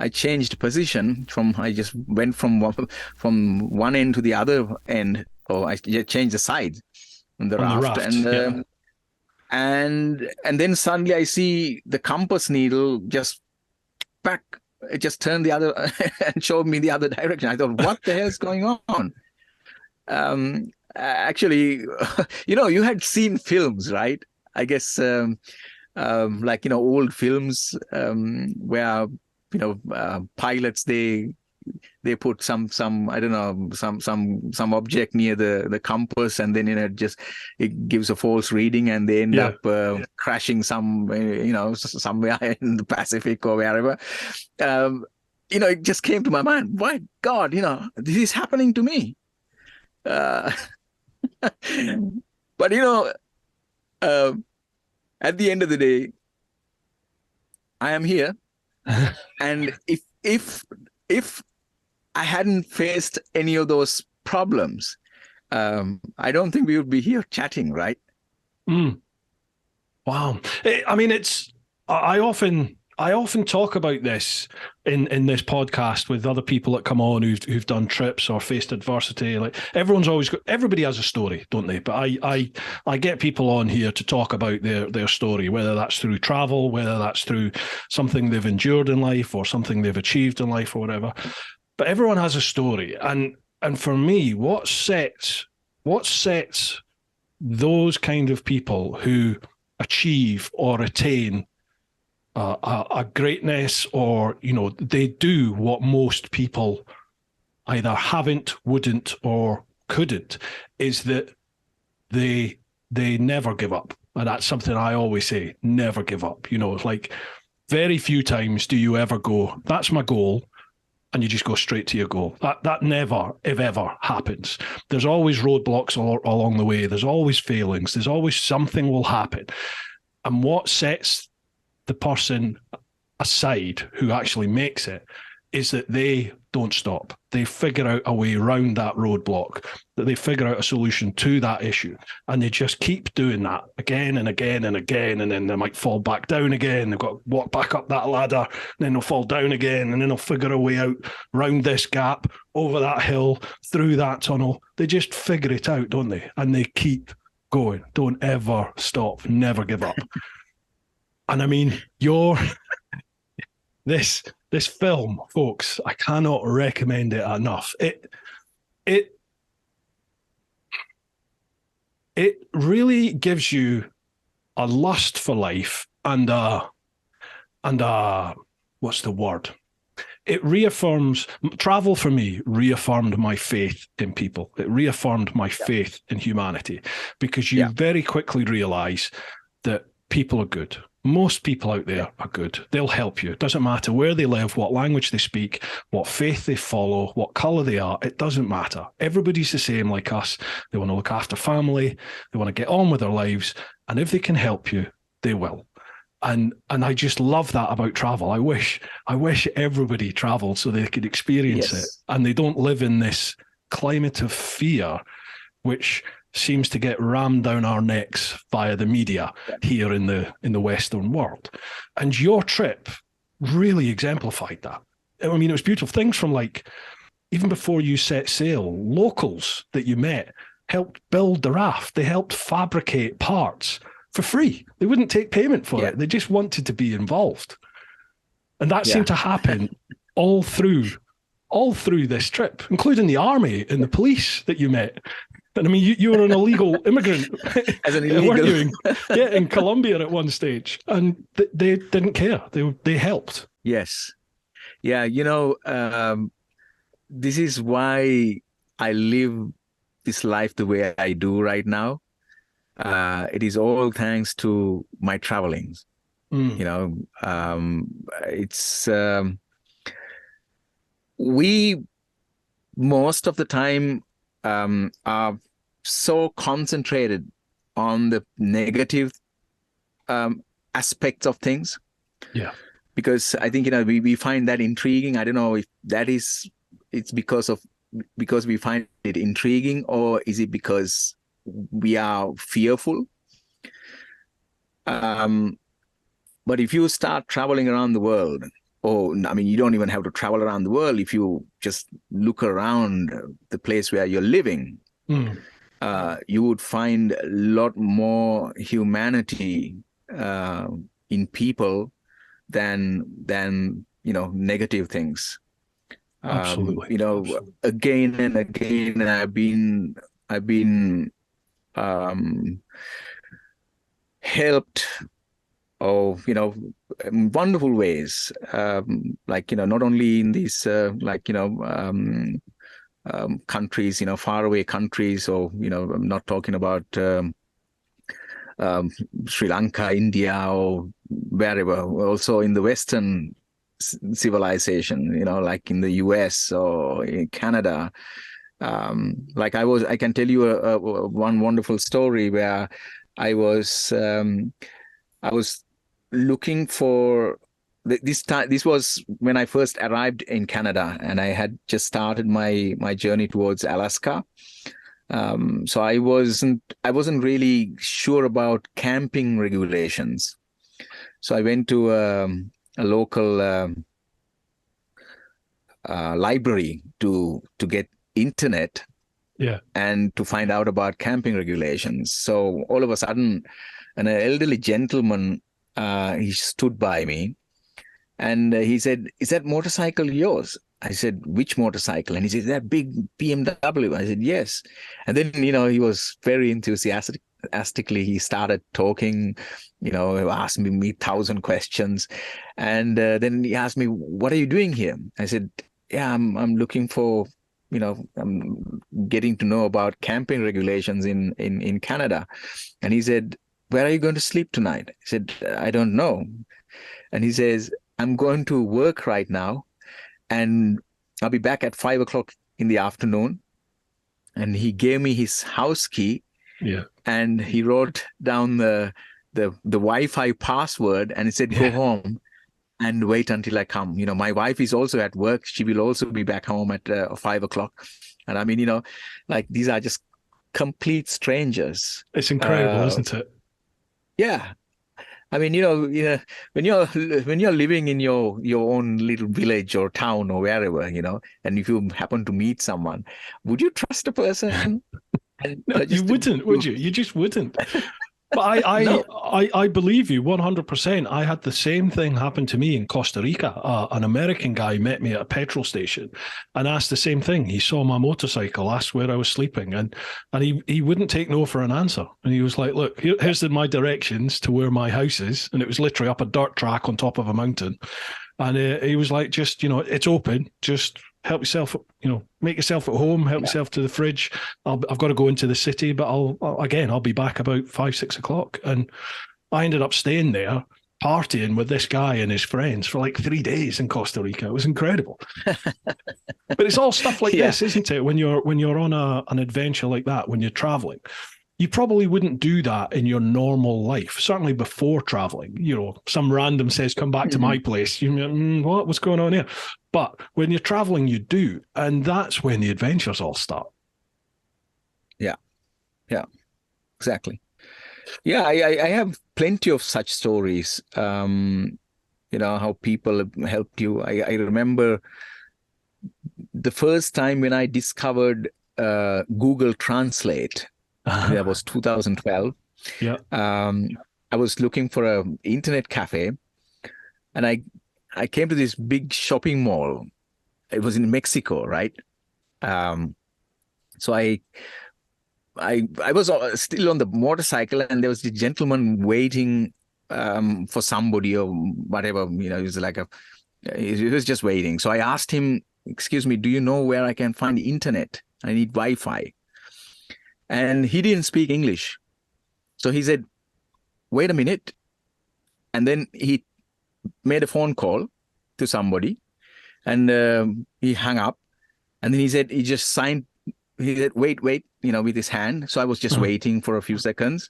changed position I just went from one end to the other end, or I changed the side on the raft, and then suddenly I see the compass needle just back. It just turned the other and showed me the other direction. I thought, what the hell is going on? Actually, you had seen films, right? I guess like old films where pilots they put some I don't know, some object near the compass, and then it gives a false reading, and they end up crashing somewhere in the Pacific or wherever. It just came to my mind, my God, this is happening to me. But at the end of the day, I am here, and if I hadn't faced any of those problems, I don't think we would be here chatting, right? Wow. I mean, I often talk about this in this podcast with other people that come on who've done trips or faced adversity. Like everybody has a story, don't they? But I get people on here to talk about their story, whether that's through travel, whether that's through something they've endured in life or something they've achieved in life or whatever. But everyone has a story, and for me, what sets those kind of people who achieve or attain a greatness, or they do what most people either haven't, wouldn't, or couldn't, is that they never give up. And that's something I always say: never give up. It's like very few times do you ever go, that's my goal, and you just go straight to your goal. That never, if ever, happens. There's always roadblocks along the way. There's always failings. There's always something will happen. And what sets the person aside who actually makes it is that they don't stop. They figure out a way around that roadblock, that they figure out a solution to that issue. And they just keep doing that again and again and again. And then they might fall back down again. They've got to walk back up that ladder. And then they'll fall down again. And then they'll figure a way out round this gap, over that hill, through that tunnel. They just figure it out, don't they? And they keep going. Don't ever stop. Never give up. And I mean, this film, folks, I cannot recommend it enough. It really gives you a lust for life and what's the word? It reaffirms, travel for me reaffirmed my faith in people. It reaffirmed my faith in humanity, because you very quickly realize that people are good. Most people out there are good. They'll help you. It doesn't matter where they live, what language they speak, what faith they follow, what colour they are. It doesn't matter. Everybody's the same like us. They want to look after family. They want to get on with their lives. And if they can help you, they will. And I just love that about travel. I wish everybody travelled so they could experience it. And they don't live in this climate of fear, which seems to get rammed down our necks via the media here in the Western world. And your trip really exemplified that. I mean, it was beautiful. Things from like, even before you set sail, locals that you met helped build the raft. They helped fabricate parts for free. They wouldn't take payment for it. They just wanted to be involved. And that seemed to happen all through this trip, including the army and the police that you met. And I mean, you were an illegal immigrant, as an illegal, weren't you? In Colombia at one stage, and they didn't care. They helped. Yes, yeah. This is why I live this life the way I do right now. It is all thanks to my travelings. It's we most of the time are so concentrated on the negative aspects of things. Yeah. Because I think, we find that intriguing. I don't know if it's because we find it intriguing, or is it because we are fearful? But if you start traveling around the world, you don't even have to travel around the world. If you just look around the place where you're living, you would find a lot more humanity in people than negative things. Absolutely. Absolutely. Again and again, I've been helped in wonderful ways, not only in these countries, faraway countries, or I'm not talking about Sri Lanka, India, or wherever. Also in the Western civilization, like in the US or in Canada. I can tell you one wonderful story where I was looking for this time. This was when I first arrived in Canada, and I had just started my journey towards Alaska. So I wasn't really sure about camping regulations. So I went to a local library to get internet, and to find out about camping regulations. So all of a sudden, an elderly gentleman, he stood by me, and he said, "Is that motorcycle yours?" I said, "Which motorcycle?" And he said, "That big BMW." I said, "Yes." And then, he was very enthusiastically, he started talking, asking me 1,000 questions. And then he asked me, "What are you doing here?" I said, "Yeah, I'm looking for, I'm getting to know about camping regulations in Canada." And he said, "Where are you going to sleep tonight?" I said, "I don't know." And he says, "I'm going to work right now, and I'll be back at 5 o'clock in the afternoon." And he gave me his house key, and he wrote down the Wi-Fi password, and he said, "Go home and wait until I come. My wife is also at work. She will also be back home at 5 o'clock." And I mean, these are just complete strangers. It's incredible, isn't it? Yeah. I mean, when you're living in your own little village or town or wherever, and if you happen to meet someone, would you trust a person? No, you wouldn't, would you? You just wouldn't. But I believe you 100%. I had the same thing happen to me in Costa Rica. An American guy met me at a petrol station and asked the same thing. He saw my motorcycle, asked where I was sleeping, and he wouldn't take no for an answer. And he was like, "Look, here's my directions to where my house is," and it was literally up a dirt track on top of a mountain. And he was like, "Just it's open. Just help yourself. Make yourself at home. Help yourself to the fridge. I've got to go into the city, but I'll be back about 5-6 o'clock." And I ended up staying there. partying with this guy and his friends for like 3 days in Costa Rica. It was incredible. But it's all stuff like this, isn't it? When you're on an adventure like that, when you're traveling, you probably wouldn't do that in your normal life. Certainly before traveling, some random says, "Come back to my place." What's going on here? But when you're traveling, you do, and that's when the adventures all start. Yeah, exactly. Yeah, I have plenty of such stories. How people have helped you. I remember the first time when I discovered Google Translate. That was 2012. Yeah. I was looking for an internet cafe, and I came to this big shopping mall. It was in Mexico, right? So I was still on the motorcycle, and there was the gentleman waiting for somebody or whatever. He was he was just waiting. So I asked him, "Excuse me, do you know where I can find the internet? I need Wi-Fi." And he didn't speak English. So he said, "Wait a minute." And then he made a phone call to somebody, and he hung up. And then he said, he said, wait, with his hand. So I was just waiting for a few seconds.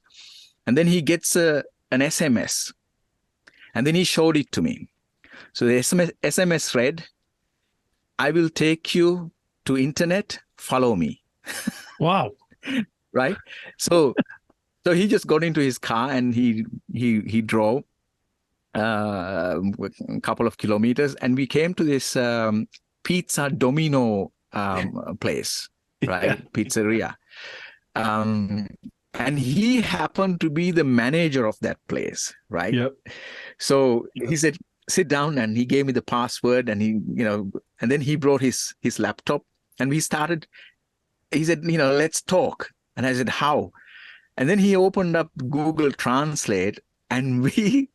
And then he gets an SMS. And then he showed it to me. So the SMS read, "I will take you to internet, follow me." Wow. Right? So he just got into his car, and he drove a couple of kilometers, and we came to this Pizza Domino place, right? Yeah. Pizzeria. And he happened to be the manager of that place, right? Yep. So he said, "Sit down," and he gave me the password, and and then he brought his laptop, and we started. He said, "Let's talk." And I said, "How?" And then he opened up Google Translate, and we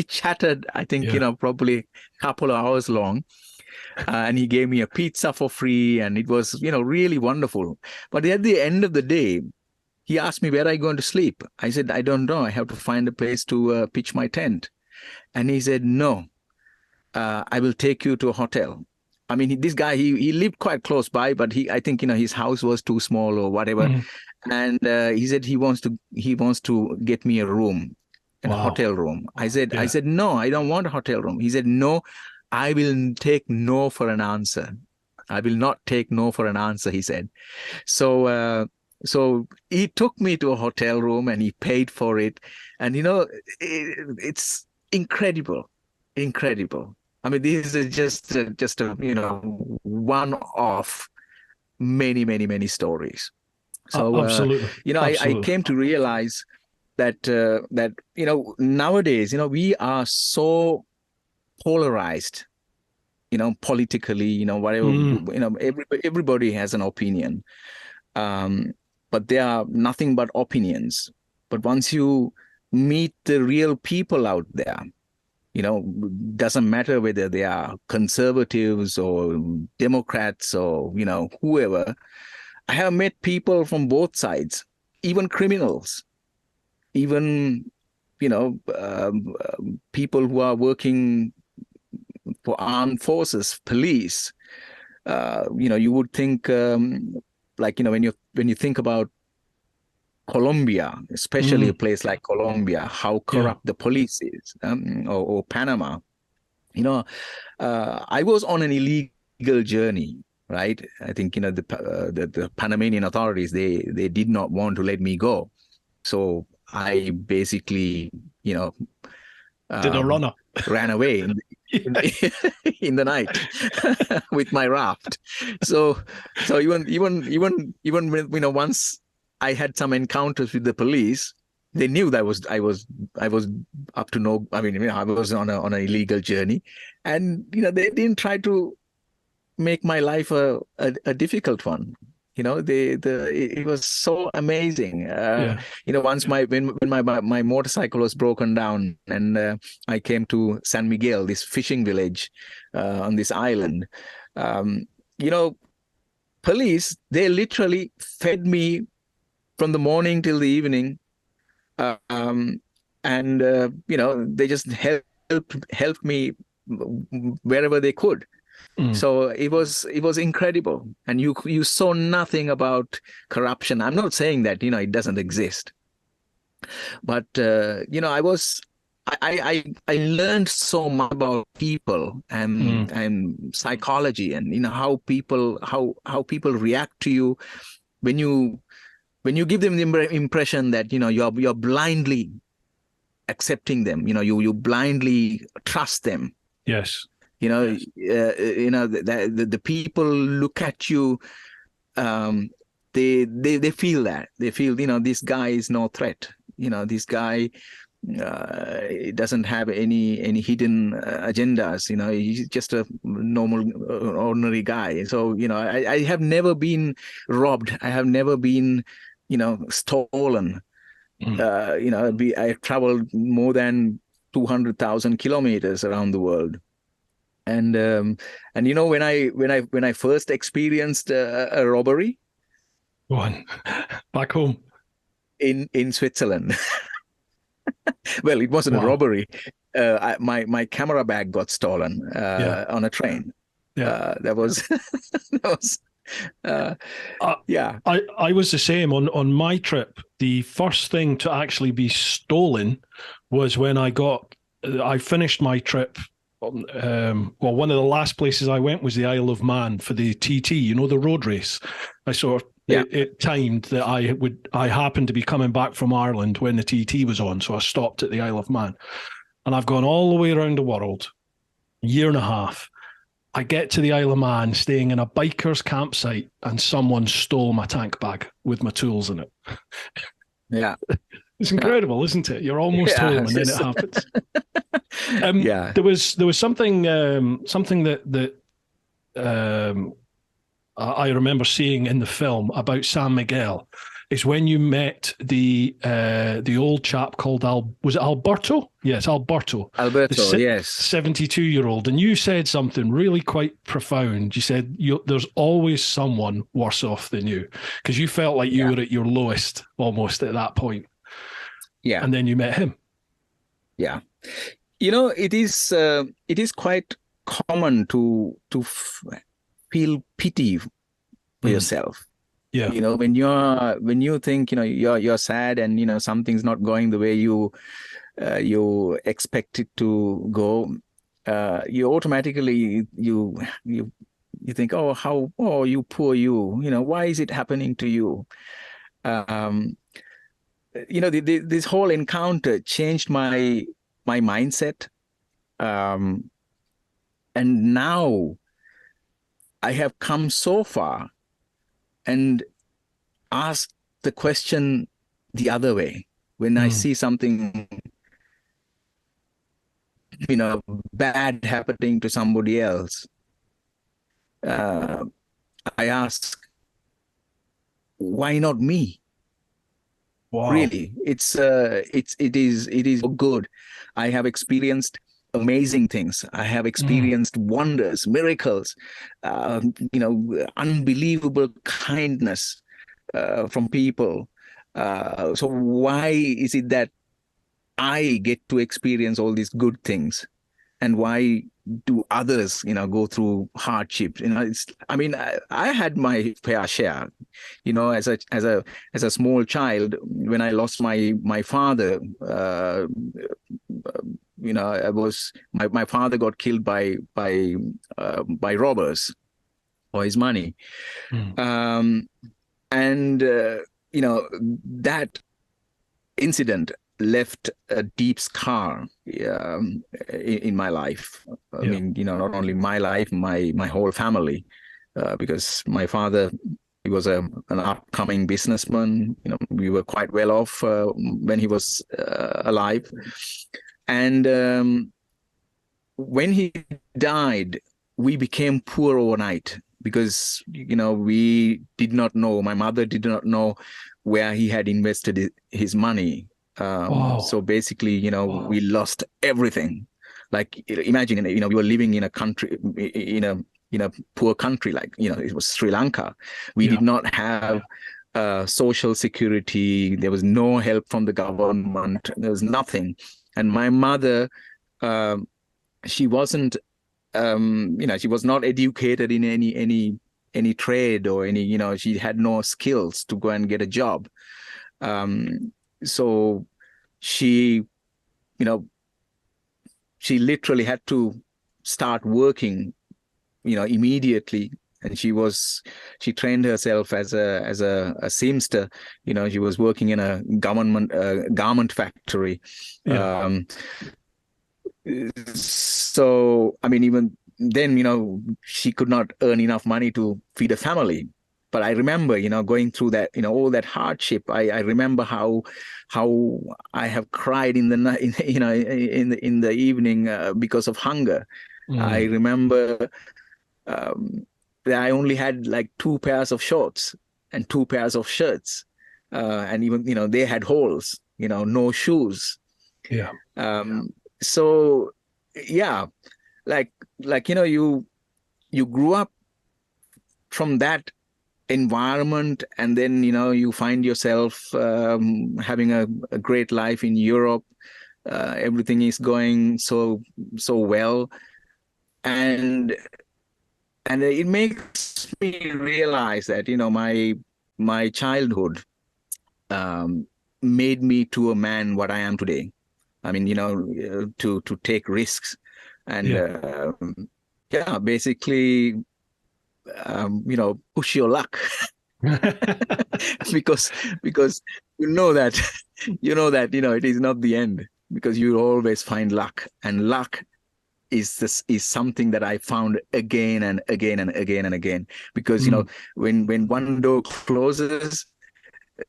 chatted, I think, probably a couple of hours long. And he gave me a pizza for free, and it was, really wonderful. But at the end of the day, he asked me, "Where are you going to sleep?" I said, "I don't know. I have to find a place to pitch my tent." And he said, "No, I will take you to a hotel." I mean, this guy, he lived quite close by, but I think, his house was too small or whatever. And he said he wants to get me a room, a hotel room. I said, "No, I don't want a hotel room." He said, "No, I will take no for an answer. I will not take no for an answer," he said. So he took me to a hotel room, and he paid for it. And, it's incredible. I mean, this is just a one of many, many, many stories. So, absolutely. I came to realize that nowadays, we are so polarized, politically, whatever, everybody has an opinion, but they are nothing but opinions. But once you meet the real people out there, doesn't matter whether they are conservatives or Democrats or, whoever. I have met people from both sides, even criminals, even, people who are working for armed forces, police. You would think, when you think about Colombia, especially a place like Colombia, how corrupt the police is, or Panama. I was on an illegal journey, right? I think, the Panamanian authorities, they did not want to let me go. So I basically, did a runner. Ran away in the night with my raft. So even when, once I had some encounters with the police, they knew that I was up to no. I mean, I was on an illegal journey, and they didn't try to make my life a difficult one. It was so amazing. Once when my motorcycle was broken down, and I came to San Miguel, this fishing village on this island. Police, they literally fed me from the morning till the evening, and they just helped me wherever they could. So it was incredible, and you saw nothing about corruption. I'm not saying that it doesn't exist, but I learned so much about people and psychology, and how people react to you when you give them the impression that you're blindly accepting them. You blindly trust them. Yes. Yes. The people look at you. They feel that. They feel this guy is no threat. This guy doesn't have any hidden agendas. He's just a normal, ordinary guy. So I have never been robbed. I have never been stolen. I traveled more than 200,000 kilometers around the world. And when I first experienced a robbery, back home in Switzerland. Well, it wasn't a robbery. My camera bag got stolen on a train. That was I was the same on my trip. The first thing to actually be stolen was when I finished my trip. One of the last places I went was the Isle of Man for the TT, the road race. I sort of it timed that I happened to be coming back from Ireland when the TT was on, so I stopped at the Isle of Man, and I've gone all the way around the world, year and a half. I get to the Isle of Man, staying in a biker's campsite, and someone stole my tank bag with my tools in it. Yeah. It's incredible, isn't it? You're almost home, and then it happens. There was something that I remember seeing in the film about San Miguel. Is when you met the old chap called was it Alberto? Yes, Alberto. Alberto, yes. 72-year-old, and you said something really quite profound. You said there's always someone worse off than you, because you felt like you were at your lowest almost at that point. Yeah. And then you met him. Yeah. It is quite common to feel pity for yourself. Yeah. When you think you're sad and something's not going the way you expect it to go, you automatically you think, you poor you. Why is it happening to you? This whole encounter changed my mindset, and now I have come so far and ask the question the other way. When I see something, bad happening to somebody else, I ask, why not me? Wow. Really, it is good. I have experienced amazing things. I have experienced wonders, miracles, unbelievable kindness from people. So why is it that I get to experience all these good things, and why do others, go through hardships? I had my fair share, as a small child, when I lost my father. My father got killed by robbers for his money. That incident left a deep scar in my life. I mean, not only my life, my whole family, because my father, he was an upcoming businessman. We were quite well off when he was alive. And when he died, we became poor overnight, because, we did not know, my mother did not know where he had invested his money. So basically, we lost everything. Like, imagine, we were living in a country, in a poor country, like, it was Sri Lanka. We did not have social security. There was no help from the government. There was nothing. And my mother, she wasn't, she was not educated in any trade or any, she had no skills to go and get a job. So she, she literally had to start working, immediately. And she trained herself as a seamster. She was working in a garment factory. Yeah. So, I mean, even then, she could not earn enough money to feed a family. But I remember, going through that, all that hardship. I remember how I have cried in the night, in the evening because of hunger. I remember that I only had like 2 pairs of shorts and 2 pairs of shirts, and even they had holes. No shoes. Yeah. So yeah, like you grew up from that environment, and then you find yourself having a great life in Europe. Everything is going so well, and it makes me realize that my childhood made me to a man what I am today. I mean, to take risks and basically push your luck. because that it is not the end, because you always find luck, and luck is something that I found again and again and again and again, because when one door closes,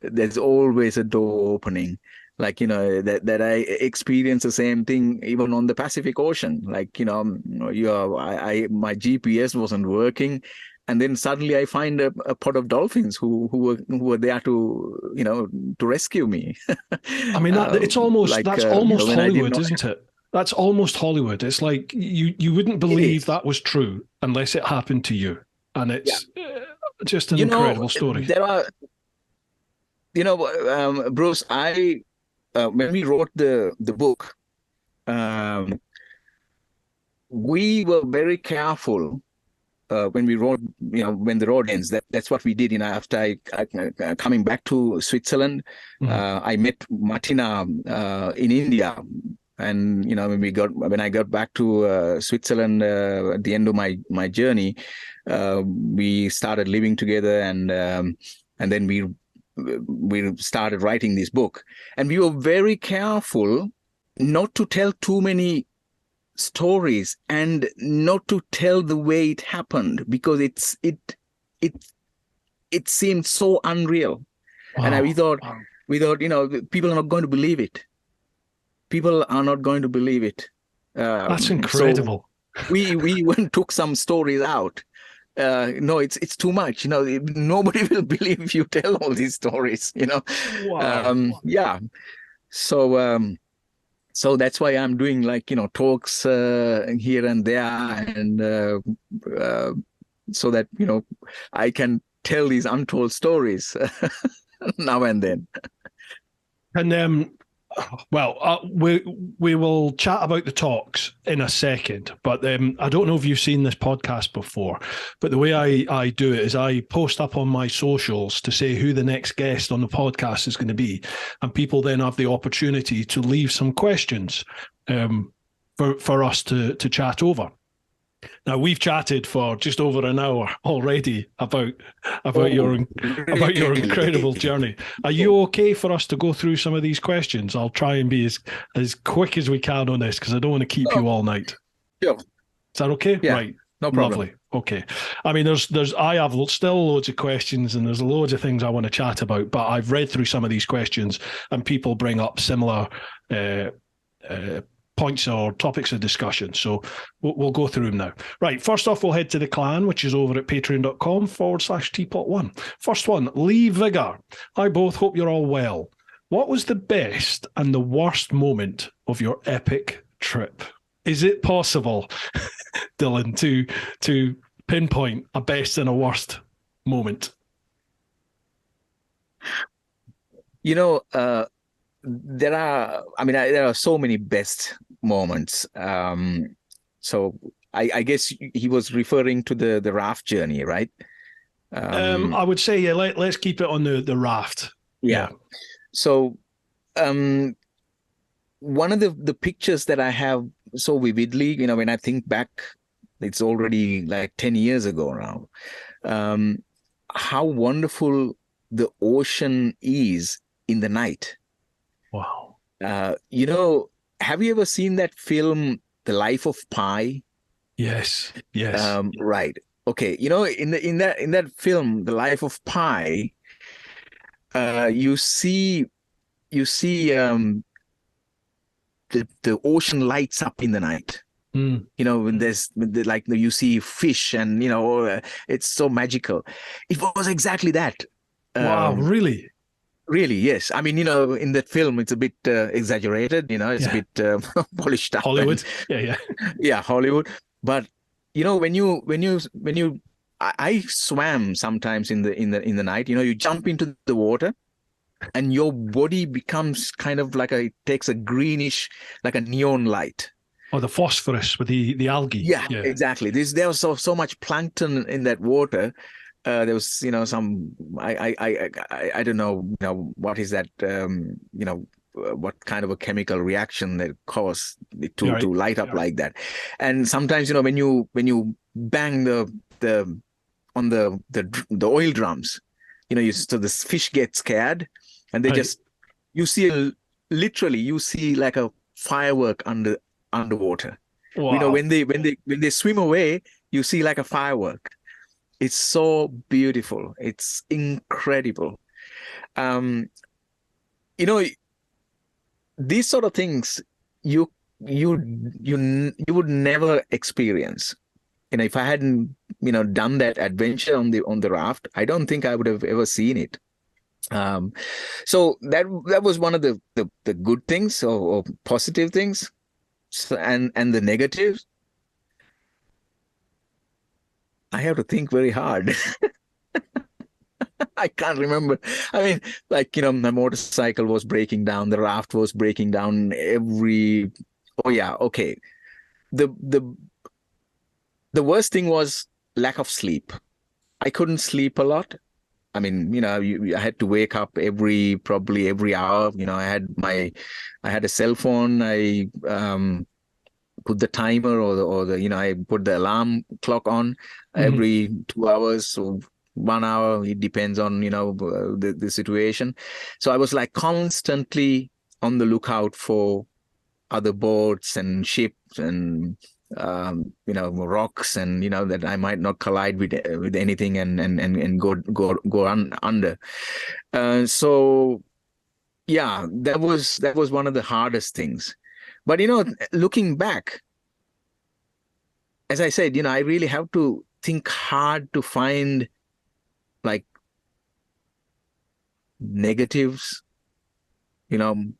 there's always a door opening. Like that I experienced the same thing even on the Pacific Ocean. Like my GPS wasn't working, and then suddenly I find a pod of dolphins who were there to rescue me. I mean, that's almost Hollywood, not... isn't it? That's almost Hollywood. It's like you wouldn't believe that was true unless it happened to you, and it's just an incredible story. There are, Bruce, when we wrote the book, we were very careful when we wrote, when the road ends. That's what we did. After I coming back to Switzerland, I met Martina in India, and when I got back to Switzerland at the end of my journey, we started living together, and then we started writing this book. And we were very careful not to tell too many stories and not to tell the way it happened, because it seemed so unreal. Wow. And we thought people are not going to believe it. People are not going to believe it. That's incredible. So we even took some stories out. No, it's too much. Nobody will believe if you tell all these stories. Wow. Yeah. So that's why I'm doing talks here and there, and so that I can tell these untold stories now and then. And we will chat about the talks in a second, but I don't know if you've seen this podcast before, but the way I do it is I post up on my socials to say who the next guest on the podcast is going to be, and people then have the opportunity to leave some questions for us to chat over. Now, we've chatted for just over an hour already about your incredible journey. Are you okay for us to go through some of these questions? I'll try and be as quick as we can on this, because I don't want to keep you all night. Sure. Is that okay? Yeah, right. No problem. Lovely. Okay. I mean, I have still loads of questions, and there's loads of things I want to chat about, but I've read through some of these questions, and people bring up similar points or topics of discussion. So we'll go through them now. Right. First off, we'll head to the clan, which is over at patreon.com/TeapotOne. First one, Lee Vigor. Hi, both. Hope you're all well. What was the best and the worst moment of your epic trip? Is it possible, Dylan, to pinpoint a best and a worst moment? You know, there are so many best moments. So I guess he was referring to the raft journey, right? I would say, yeah, let's keep it on the raft. Yeah. So um, one of the pictures that I have so vividly, when I think back, it's already like 10 years ago now. How wonderful the ocean is in the night. Wow. Have you ever seen that film, The Life of Pi? Yes. Yes. Right. Okay. In that film, The Life of Pi, you see the ocean lights up in the night. Mm. When like you see fish, and it's so magical. It was exactly that. Wow. Um, Really? Really, yes. I mean, in that film, it's a bit exaggerated. It's a Yeah. bit polished up, and Hollywood. Yeah. Yeah. yeah, Hollywood. But when I swam sometimes in the night. You jump into the water, and your body becomes kind of like it takes a greenish, like a neon light. Oh, the phosphorus with the algae. Yeah, Yeah. exactly. There was so much plankton in that water. There was, some I don't know, what is that, what kind of a chemical reaction that caused it You're to right. light up like that. And sometimes, when you bang the on the oil drums, so this fish gets scared, and they Right. just literally you see like a firework underwater. Wow. When they swim away, you see like a firework. It's so beautiful. It's incredible. Um, you know, these sort of things you you would never experience. If I hadn't, done that adventure on the raft, I don't think I would have ever seen it. Um, so that was one of the good things, or positive things. And the negatives, I have to think very hard. I can't remember. I mean, like, my motorcycle was breaking down, the raft was breaking down oh yeah, okay. The worst thing was lack of sleep. I couldn't sleep a lot. I mean, I had to wake up probably every hour. I had a cell phone. I put the timer, or I put the alarm clock on Mhm. every 2 hours. So 1 hour, it depends on, the situation. So I was like constantly on the lookout for other boats and ships and, rocks, and, that I might not collide with anything, and go under. So yeah, that was one of the hardest things. But, looking back, as I said, I really have to think hard to find like negatives,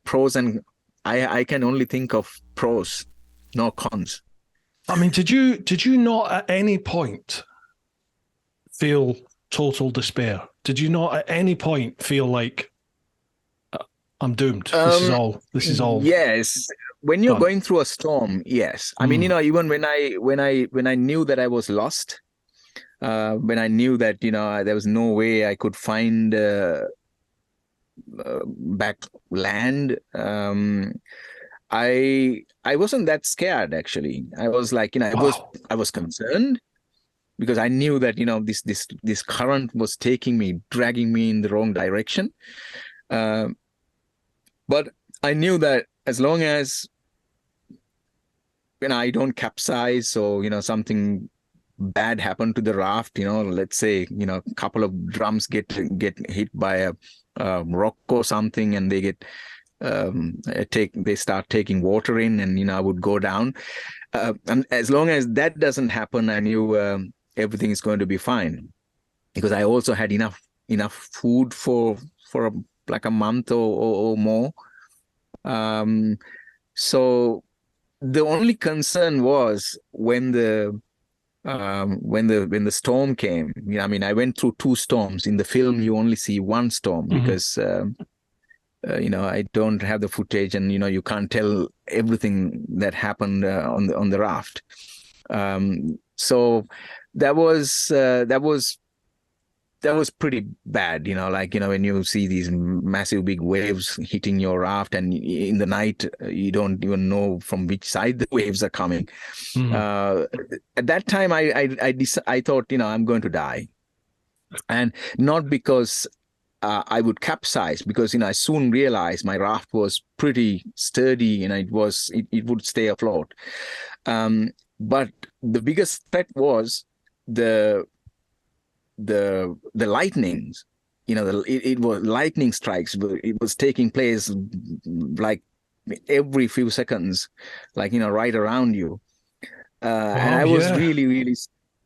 pros, and I can only think of pros, no cons. I mean, did you not at any point feel total despair? Did you not at any point feel like I'm doomed? This is Um, all. This is all yes, when you're done. going through a storm, yes. I mean, Mm. even when I knew that I was lost, when I knew that, there was no way I could find back land. I wasn't that scared, actually. I was like, Wow. I was concerned, because I knew that, this current was dragging me in the wrong direction. Uh, but I knew that as long as, I don't capsize, or, something bad happened to the raft, let's say, a couple of drums get hit by a rock or something, and they start taking water in, and, I would go down. And as long as that doesn't happen, I knew everything is going to be fine, because I also had enough food for like a month or more. So the only concern was when the when the storm came. I mean, I went through two storms. In the film, you only see one storm because I don't have the footage, and you can't tell everything that happened on the raft. So that was pretty bad, when you see these massive big waves hitting your raft, and in the night you don't even know from which side the waves are coming. At that time, I thought, I'm going to die, and not because I would capsize, because I soon realized my raft was pretty sturdy, and it would stay afloat. But the biggest threat was the lightnings. It was lightning strikes. It was taking place like every few seconds, like right around you. And I was really, really,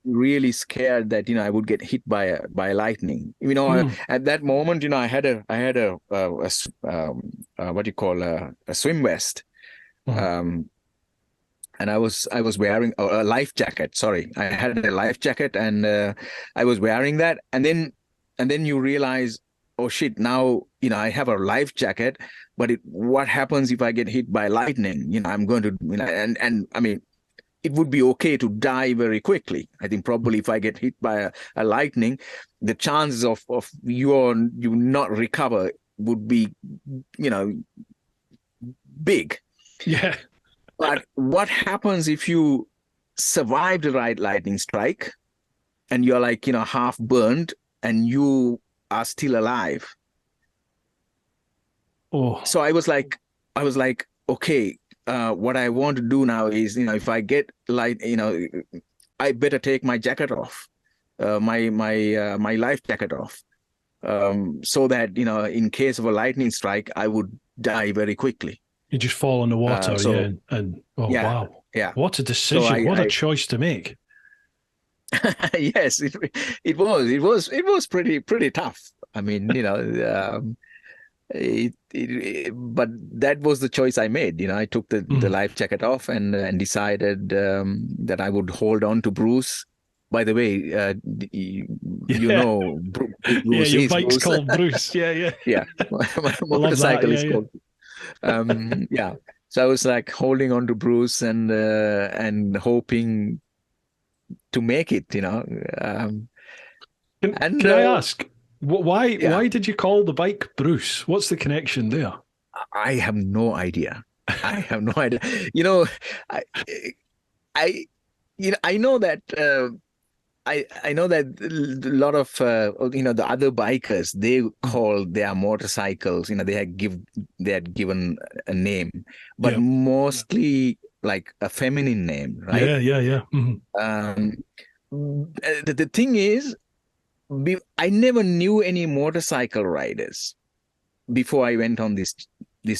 really scared that I would get hit by lightning. At that moment, I had a what you call a swim vest. And I was wearing a life jacket. Sorry, I had a life jacket, and I was wearing that. And then you realize, oh shit! Now I have a life jacket, but what happens if I get hit by lightning? I'm going to, and I mean, it would be okay to die very quickly. I think probably if I get hit by a lightning, the chances of you not recover would be, big. Yeah. But what happens if you survive the right lightning strike, and you're like, half burned, and you are still alive? Oh. So I was like, okay, what I want to do now is, if I get I better take my jacket off, my life jacket off, so that, in case of a lightning strike, I would die very quickly. You just fall in the water, wow. Yeah. What a decision. What a choice to make. Yes, it was pretty tough. I mean, but that was the choice I made. I took the life jacket off and decided that I would hold on to Bruce. By the way, Bruce your is bike's Bruce. called Bruce. Yeah. Yeah, my motorcycle is called. Yeah. So I was like holding on to Bruce and hoping to make it. Can I ask, why did you call the bike Bruce? What's the connection there? I have no idea. I have no idea. I know that. I know that a lot of the other bikers, they call their motorcycles, they had given a name, but mostly like a feminine name, right? Yeah. The thing is, I never knew any motorcycle riders before I went on this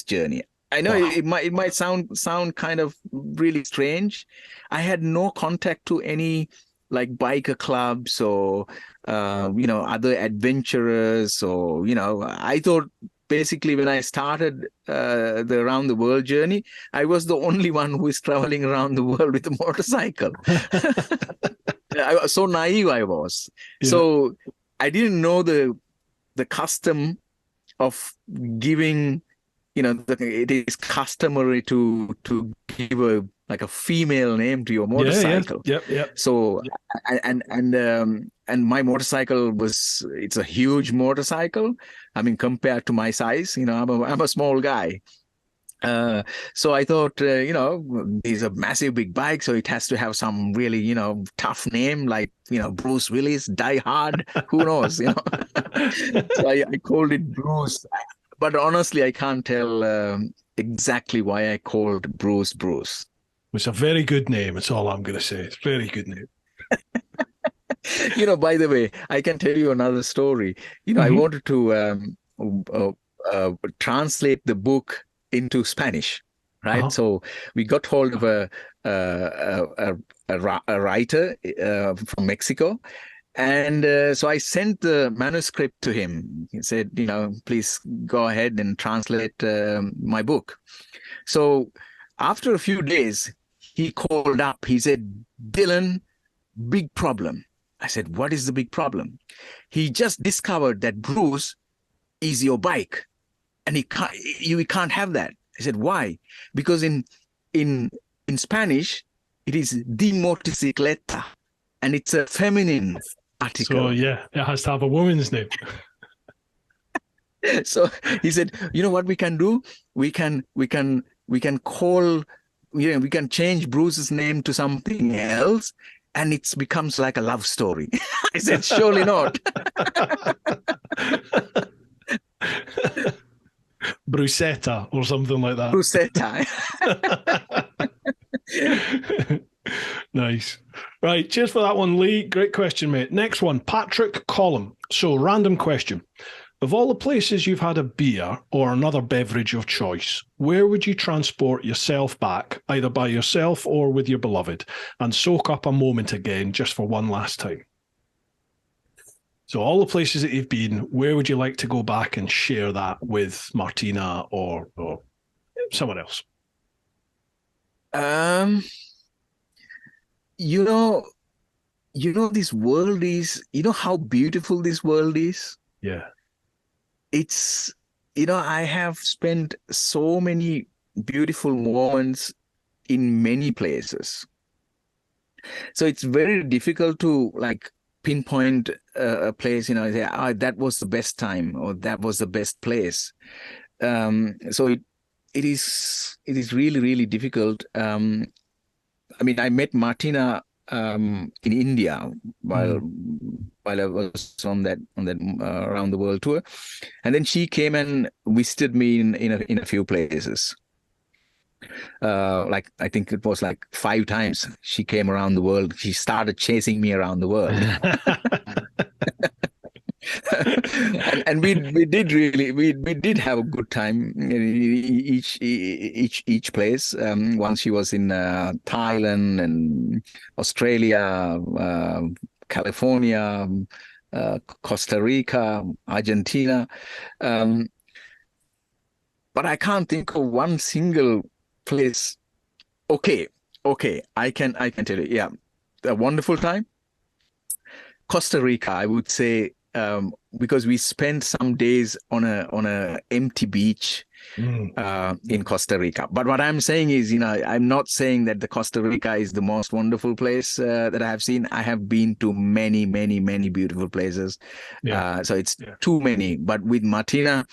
journey. I know it might sound kind of really strange. I had no contact to any like biker clubs or other adventurers, or I thought basically when I started the around the world journey, I was the only one who is traveling around the world with a motorcycle. So naive I was. Yeah. So I didn't know the custom of giving, it is customary to give a female name to your motorcycle. Yeah. So, and my motorcycle it's a huge motorcycle. I mean, compared to my size, I'm a small guy. So I thought, he's a massive big bike, so it has to have some really, tough name, like, Bruce Willis, Die Hard, who knows, So I called it Bruce. But honestly, I can't tell exactly why I called Bruce. It's a very good name. That's all I'm going to say. It's a very good name. By the way, I can tell you another story. I wanted to translate the book into Spanish, right? So we got hold of a writer from Mexico. And so I sent the manuscript to him. He said, please go ahead and translate my book. So after a few days, he called up. He said, Dylan, big problem. I said, what is the big problem? He just discovered that Bruce is your bike, and you can't have that. I said, why? Because in Spanish, it is de motocicleta, and it's a feminine article. So yeah, it has to have a woman's name. So he said, you know what we can do? We can call, we can change Bruce's name to something else, and it becomes like a love story. I said, surely not. Bruschetta or something like that. Bruschetta. Nice. Right. Cheers for that one, Lee. Great question, mate. Next one, Patrick Collum. So, random question. Of all the places you've had a beer or another beverage of choice, where would you transport yourself back, either by yourself or with your beloved, and soak up a moment again just for one last time? So all the places that you've been, where would you like to go back and share that with Martina or someone else? This world is, how beautiful this world is? Yeah. It's, I have spent so many beautiful moments in many places. So it's very difficult to pinpoint a place, say, that was the best time or that was the best place. So it is really, really difficult. I met Martina in India while I was on that around the world tour, and then she came and visited me in a few places. I think it was 5 times she came around the world. She started chasing me around the world. and we did have a good time in each place. Once she was in Thailand and Australia, California, Costa Rica, Argentina, but I can't think of one single place. Okay, I can tell you. Yeah, a wonderful time. Costa Rica, I would say, because we spent some days on a empty beach in Costa Rica. But what I'm saying is, I'm not saying that the Costa Rica is the most wonderful place that I have seen. I have been to many, many, many beautiful places. Yeah. So it's too many. But with Martina,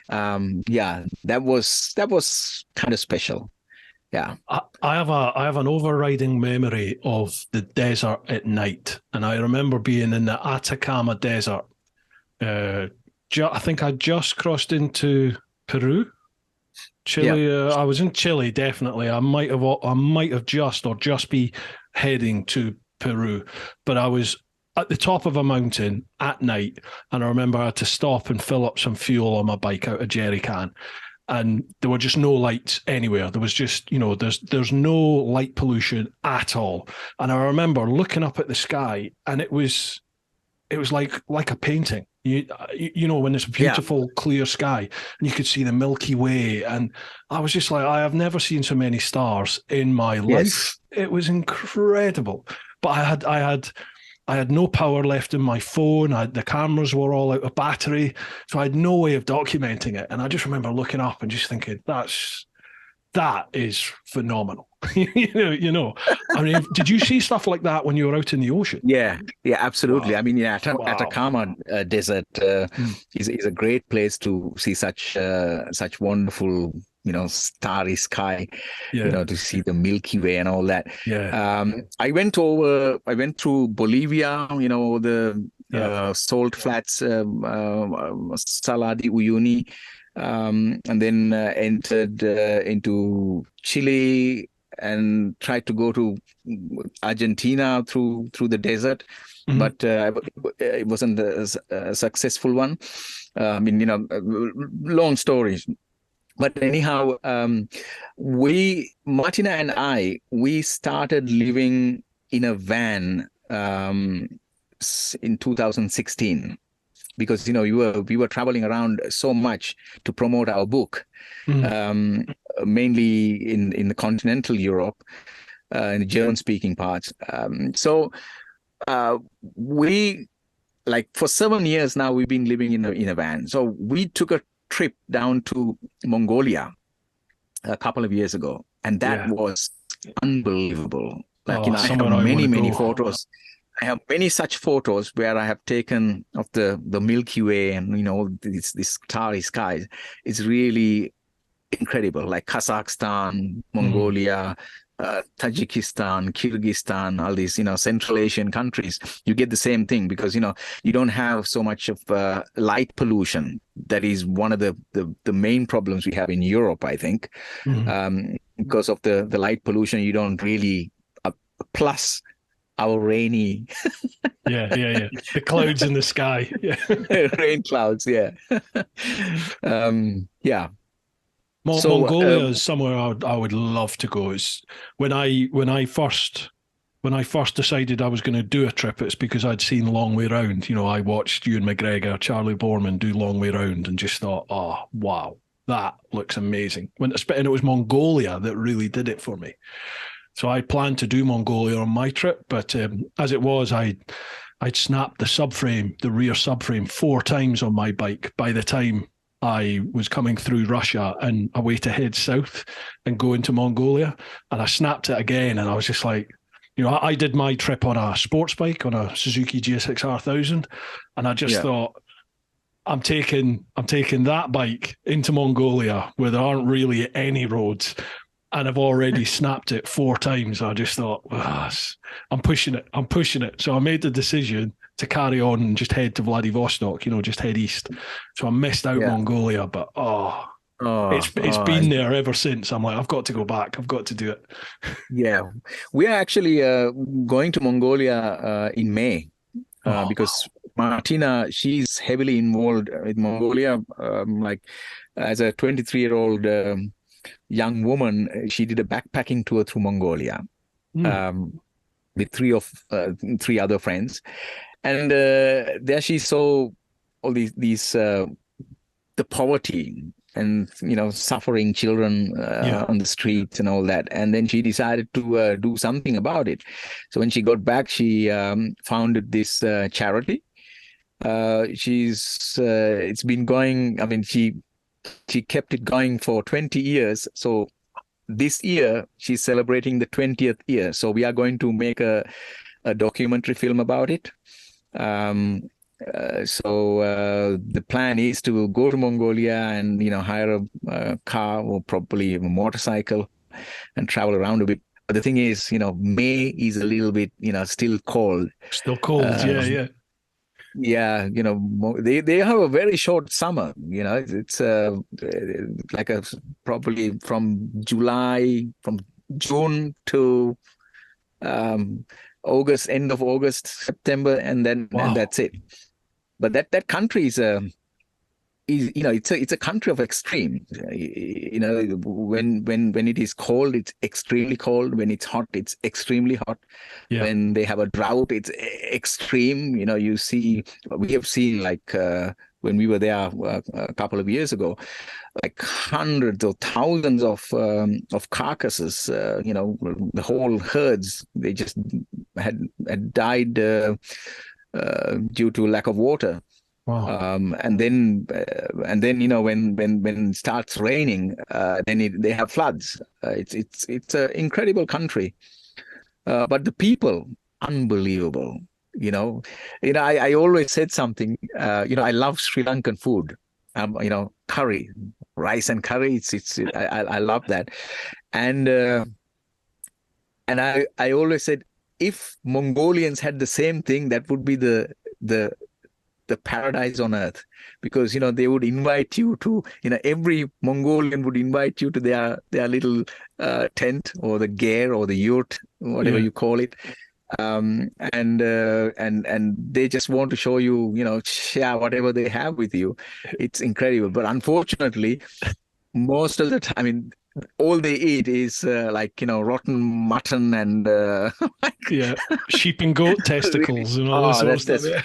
that was kind of special. Yeah, I have an overriding memory of the desert at night, and I remember being in the Atacama Desert. I think I just crossed into Peru, Chile. Yeah. I was in Chile, definitely. I might have just be heading to Peru, but I was at the top of a mountain at night, and I remember I had to stop and fill up some fuel on my bike out of jerry can. And there were just no lights anywhere. There was just, there's no light pollution at all. And I remember looking up at the sky, and it was like a painting. When it's a beautiful, clear sky, and you could see the Milky Way. And I was just like, I have never seen so many stars in my life. It was incredible. But I had no power left in my phone. The cameras were all out of battery, so I had no way of documenting it. And I just remember looking up and just thinking, that is phenomenal. I mean, did you see stuff like that when you were out in the ocean? Yeah, absolutely. Wow. I mean, Atacama Desert is a great place to see such wonderful, starry sky, to see the Milky Way and all that. Yeah. I went through Bolivia, the salt flats, Salar de Uyuni, and then entered into Chile and tried to go to Argentina through the desert, but it wasn't a successful one. Long stories. But anyhow, Martina and I, we started living in a van in 2016. Because we were traveling around so much to promote our book, mainly in the continental Europe, in the German-speaking parts. So we like for 7 years now we've been living in a van. So we took a trip down to Mongolia a couple of years ago, and that was unbelievable. Like, I have somewhere I want to many go. photos. I have many such photos where I have taken of the Milky Way and this starry skies. It's really incredible. Like Kazakhstan, Mongolia, Tajikistan, Kyrgyzstan, all these Central Asian countries. You get the same thing because you don't have so much of light pollution. That is one of the main problems we have in Europe, I think. Because of the light pollution, you don't really plus our rainy the clouds in the sky, rain clouds, Mongolia is somewhere I would love to go. It's when I first decided I was going to do a trip, it's because I'd seen Long Way Round. I watched Ewan McGregor, Charlie Borman do Long Way Round and just thought, oh wow, that looks amazing. And it was Mongolia that really did it for me. So I planned to do Mongolia on my trip, but as it was, I'd snapped the rear subframe 4 times on my bike by the time I was coming through Russia and a way to head south and go into Mongolia. And I snapped it again, and I was just like, I did my trip on a sports bike, on a Suzuki GSX-R1000, and I just thought, I'm taking that bike into Mongolia where there aren't really any roads, and I've already snapped it 4 times. I just thought, I'm pushing it. So I made the decision to carry on and just head to Vladivostok, just head east. So I missed out Mongolia, but it's been there ever since. I'm like, I've got to go back. I've got to do it. Yeah, we are actually going to Mongolia in May because Martina, she's heavily involved with Mongolia. Like as a 23-year-old young woman, she did a backpacking tour through Mongolia with 3 other friends. And there she saw all these the poverty and suffering children on the streets and all that. And then she decided to do something about it. So when she got back, she founded this charity. It's been going. I mean, she kept it going for 20 years. So this year she's celebrating the 20th year. So we are going to make a documentary film about it. So the plan is to go to Mongolia and hire a car or probably a motorcycle and travel around a bit. But the thing is, May is a little bit still cold. Still cold, yeah. Yeah, they have a very short summer. It's like probably from June to August, end of August, September, and then and that's it. But that country is it's a country of extreme. When it is cold, it's extremely cold. When it's hot, it's extremely hot. Yeah. When they have a drought, it's extreme. We have seen like when we were there a couple of years ago, like hundreds or thousands of carcasses. The whole herds, they just had died due to lack of water. Wow. And then when it starts raining, then they have floods. It's an incredible country, but the people, unbelievable. I always said something. I love Sri Lankan food. Curry, rice and curry. I love that, and I always said, if Mongolians had the same thing, that would be the paradise on earth, because they would invite you to every Mongolian would invite you to their little tent or the ger or the yurt, whatever you call it, and they just want to show you share whatever they have with you. It's incredible, but unfortunately most of the time, I mean, all they eat is rotten mutton and sheep and goat testicles and all this sort of stuff. Yeah.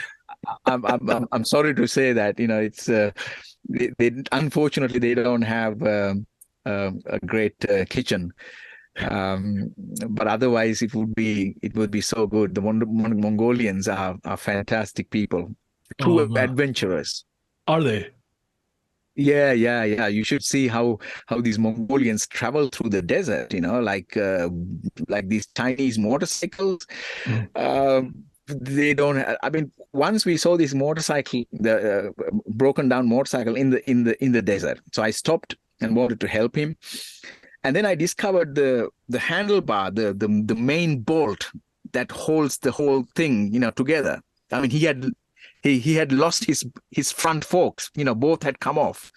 I'm sorry to say that it's they unfortunately they don't have a great kitchen, Um, but otherwise, it would be so good. The Mongolians are fantastic people, Oh true man, adventurers. are they? Yeah, yeah, yeah. You should see how these Mongolians travel through the desert. Like these Chinese motorcycles. Mm. They don't. I mean, once we saw this motorcycle, the broken down motorcycle in the desert. So I stopped and wanted to help him, and then I discovered the handlebar, the main bolt that holds the whole thing, together. I mean, he had lost his front forks, both had come off.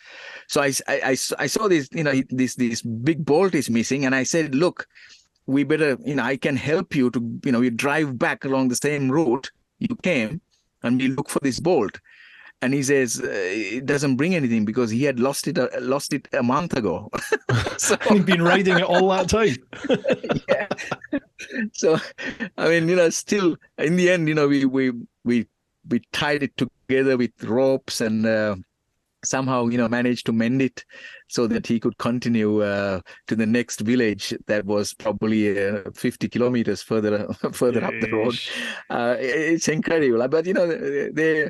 So I saw this, this big bolt is missing, and I said, look, we better, I can help you to, you drive back along the same route you came, and we look for this bolt. And he says it doesn't bring anything because he had lost it a month ago. So And you've been riding it all that time. yeah. So I mean, still in the end, we tied it together with ropes and somehow managed to mend it so that he could continue to the next village that was probably 50 kilometers further up the road. It's incredible, but they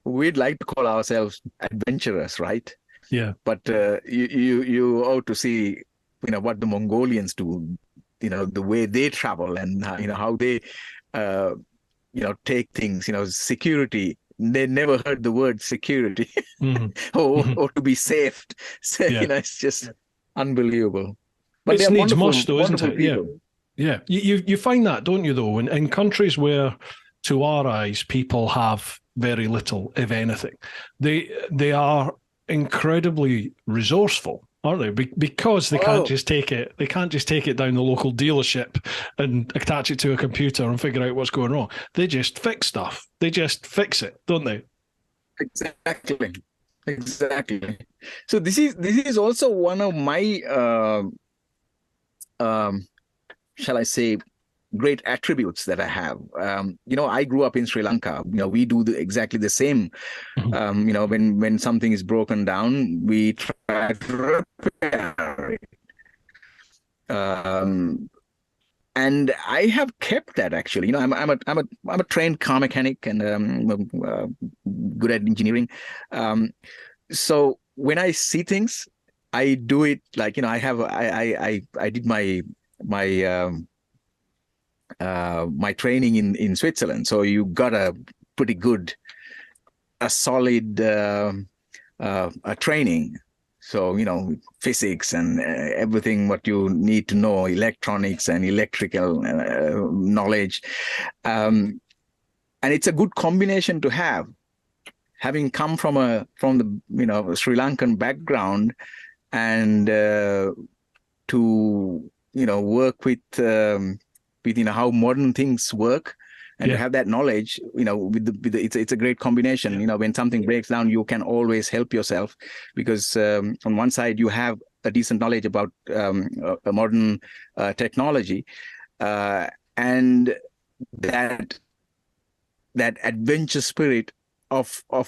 we'd like to call ourselves adventurous, right? Yeah. But you ought to see what the Mongolians do, the way they travel, and how they take things, security. They never heard the word security or to be saved. So, it's just unbelievable. But It's they're needs wonderful, must, though, isn't wonderful it? Yeah. people. Yeah. You find that, don't you, though, in countries where, to our eyes, people have very little, if anything, they are incredibly resourceful, aren't they? Because they can't just take it. They can't just take it down the local dealership and attach it to a computer and figure out what's going wrong. They just fix stuff. They just fix it, don't they? Exactly. So this is also one of my shall I say, great attributes that I have. I grew up in Sri Lanka. We do exactly the same. When something is broken down, we try to repair it. And I have kept that actually. I'm a trained car mechanic and good at engineering. So when I see things, I do it like I did my my training in Switzerland. So you got a solid training. So, physics and everything what you need to know, electronics and electrical knowledge. And it's a good combination to have. Having come from the Sri Lankan background and to work with how modern things work, and to have that knowledge, it's a great combination. When something breaks down, you can always help yourself because on one side you have a decent knowledge about a modern technology, and that adventure spirit of a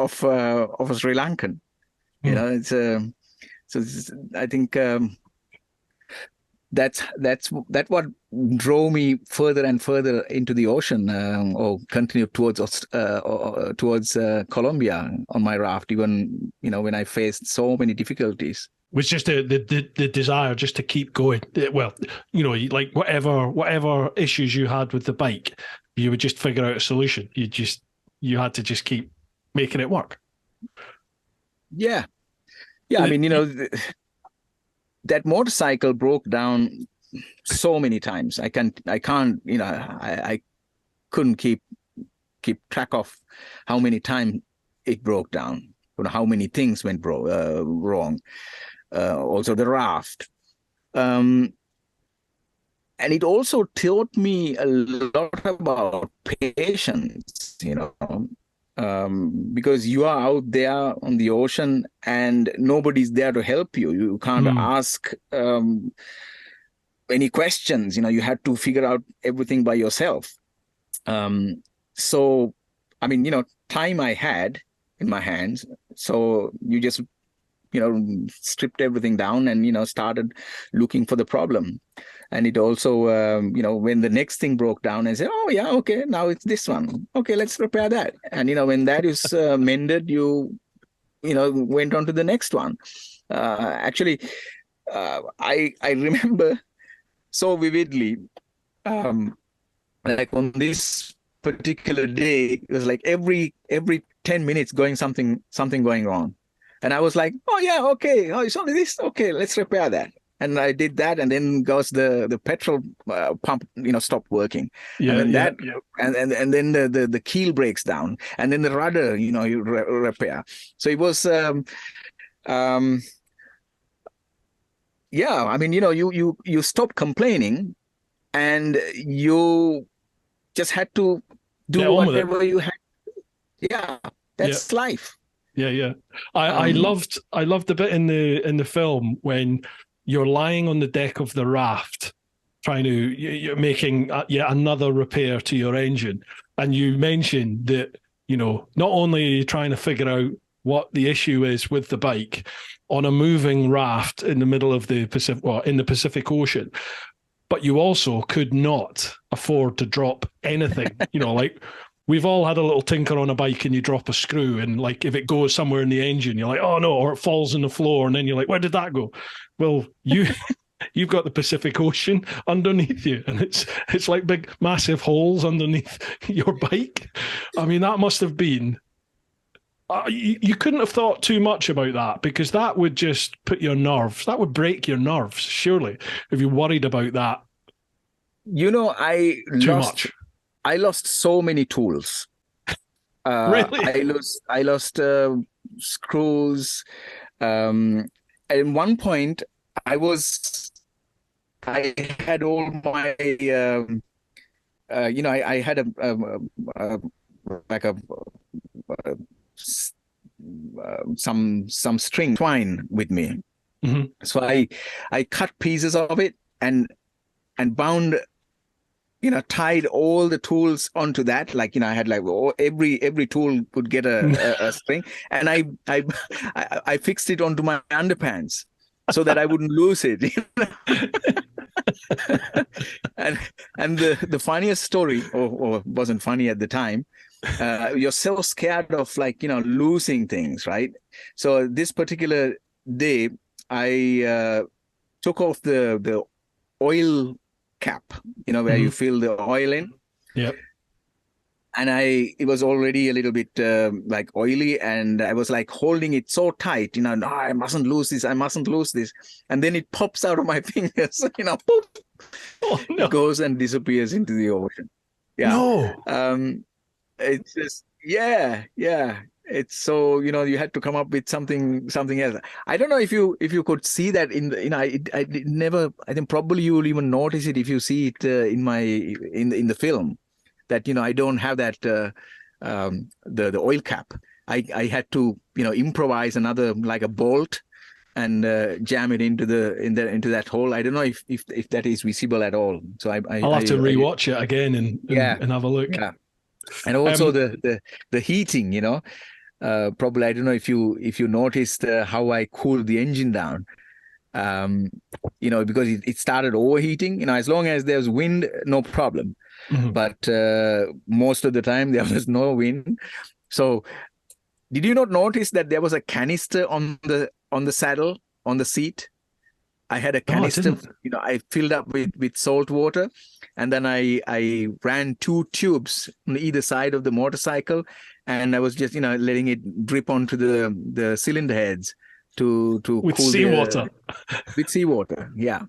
Sri Lankan. I think. That's what drove me further and further into the ocean, or continued towards Colombia on my raft, even when I faced so many difficulties. Was just the desire just to keep going. Well, like whatever issues you had with the bike, you would just figure out a solution. You had to just keep making it work. Yeah. I mean, that motorcycle broke down so many times. I couldn't keep track of how many times it broke down, how many things went wrong. Also the raft. And it also taught me a lot about patience, because you are out there on the ocean and nobody's there to help you. You can't ask any questions. You had to figure out everything by yourself. So, I mean, time I had in my hands. So you just, stripped everything down and, started looking for the problem. And it also, when the next thing broke down, I said, oh, yeah, okay, now it's this one. Okay, let's repair that. And, when that is mended, you went on to the next one. Actually, I remember so vividly, like on this particular day, it was like every 10 minutes something going wrong. And I was like, oh, yeah, okay. Oh, it's only this. Okay, let's repair that. And I did that, and then goes the petrol pump, stopped working. Yeah, and then and then the keel breaks down, and then the rudder, you repair. So it was, yeah. I mean, you stop complaining, and you just had to do whatever you had. Yeah, that's life. Yeah. I loved the bit in the film when you're lying on the deck of the raft, you're making yet another repair to your engine, and you mentioned that not only are you trying to figure out what the issue is with the bike on a moving raft in the middle of the Pacific Ocean, but you also could not afford to drop anything. Like we've all had a little tinker on a bike and you drop a screw, and like if it goes somewhere in the engine, you're like, oh no, or it falls on the floor, and then you're like, where did that go? Well, you've got the Pacific Ocean underneath you, and it's like big massive holes underneath your bike. I mean, that must have been you couldn't have thought too much about that, because that would just put your nerves, that would break your nerves, surely, if you worried about that. I lost so many tools. Really? I lost screws. At one point, I had all my, I had some string twine with me. Mm-hmm. So I cut pieces of it and bound, tied all the tools onto that. Like, I had every tool could get a string, and I fixed it onto my underpants so that I wouldn't lose it. and the funniest story, or wasn't funny at the time, you're so scared of losing things, right? So this particular day, I took off the oil cap, where you fill the oil in. Yep. And it was already a little bit oily, and I was holding it so tight, no, I mustn't lose this. And then it pops out of my fingers, poof. Oh, no. It goes and disappears into the ocean. Yeah. No. It's just, yeah. It's so, you had to come up with something else. I don't know if you could see that in the, I never, I think probably you will even notice it if you see it in the film, that, I don't have that, the oil cap. I had to, improvise another, like a bolt, and jam it into that hole. I don't know if that is visible at all. So I'll have to rewatch it again and have a look. Yeah. And also the heating, probably, I don't know if you noticed how I cooled the engine down, because it started overheating. As long as there's wind, no problem. Mm-hmm. But most of the time there was no wind. So did you not notice that there was a canister on the saddle, on the seat? I had a canister, I filled up with salt water, and then I ran 2 tubes on either side of the motorcycle, and I was just, letting it drip onto the cylinder heads to with cool seawater. With seawater, yeah.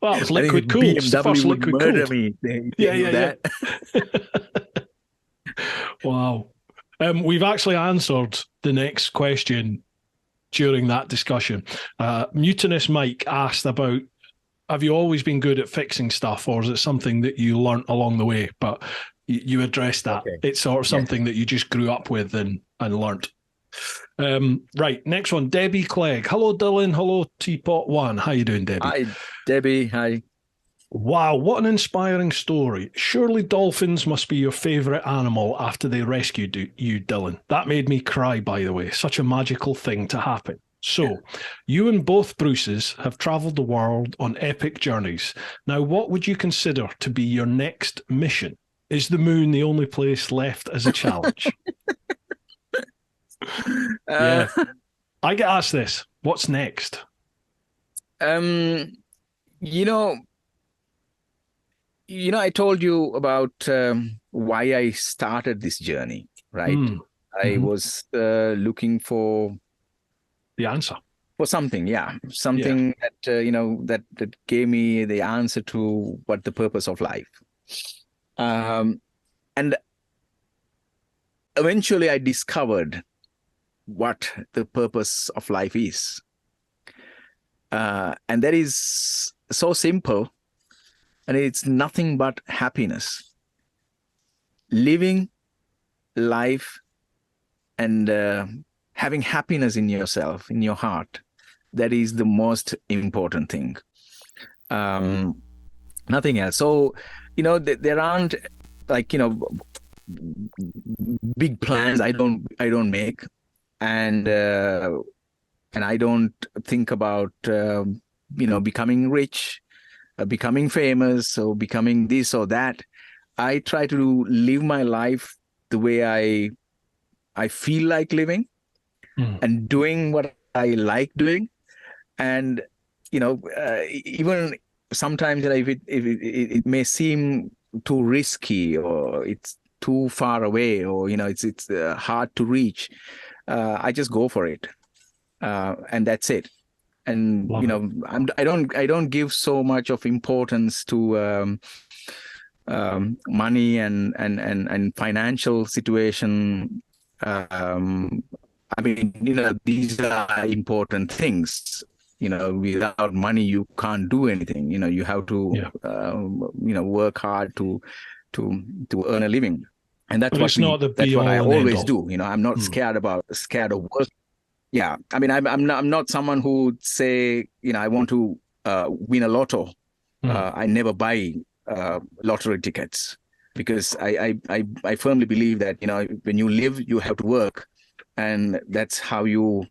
Well, it's liquid cool. It's the first liquid cool. Yeah. Wow. We've actually answered the next question during that discussion. Mutinous Mike asked about, have you always been good at fixing stuff, or is it something that you learnt along the way? But you addressed that. Okay. It's sort of something that you just grew up with and learnt. Right, next one, Debbie Clegg. Hello, Dylan. Hello, TeapotOne. How you doing, Debbie? Hi, Debbie. Hi. Wow, what an inspiring story. Surely dolphins must be your favourite animal after they rescued you, Dylan. That made me cry, by the way. Such a magical thing to happen. So, you and both Bruces have travelled the world on epic journeys. Now, what would you consider to be your next mission? Is the moon the only place left as a challenge? Yeah. I get asked this. What's next? You know, I told you about why I started this journey, right? I was looking for the answer. For something, something that that gave me the answer to what the purpose of life. And eventually I discovered what the purpose of life is. And that is so simple, and it's nothing but happiness. Living life and having happiness in yourself, in your heart, that is the most important thing. Nothing else. So, there aren't big plans. I don't make, and I don't think about becoming rich, becoming famous, or becoming this or that. I try to live my life the way I feel like living, and doing what I like doing. And even sometimes if it may seem too risky, or it's too far away, or it's hard to reach, I just go for it, and that's it. And I don't give so much of importance to money and financial situation. I mean, these are important things. Without money, you can't do anything. You have to, work hard to earn a living, and that's what I always do. I'm not scared of work. Yeah, I mean, I'm not someone who would say, I want to win a lotto. I never buy lottery tickets, because I firmly believe that when you live, you have to work, and that's how you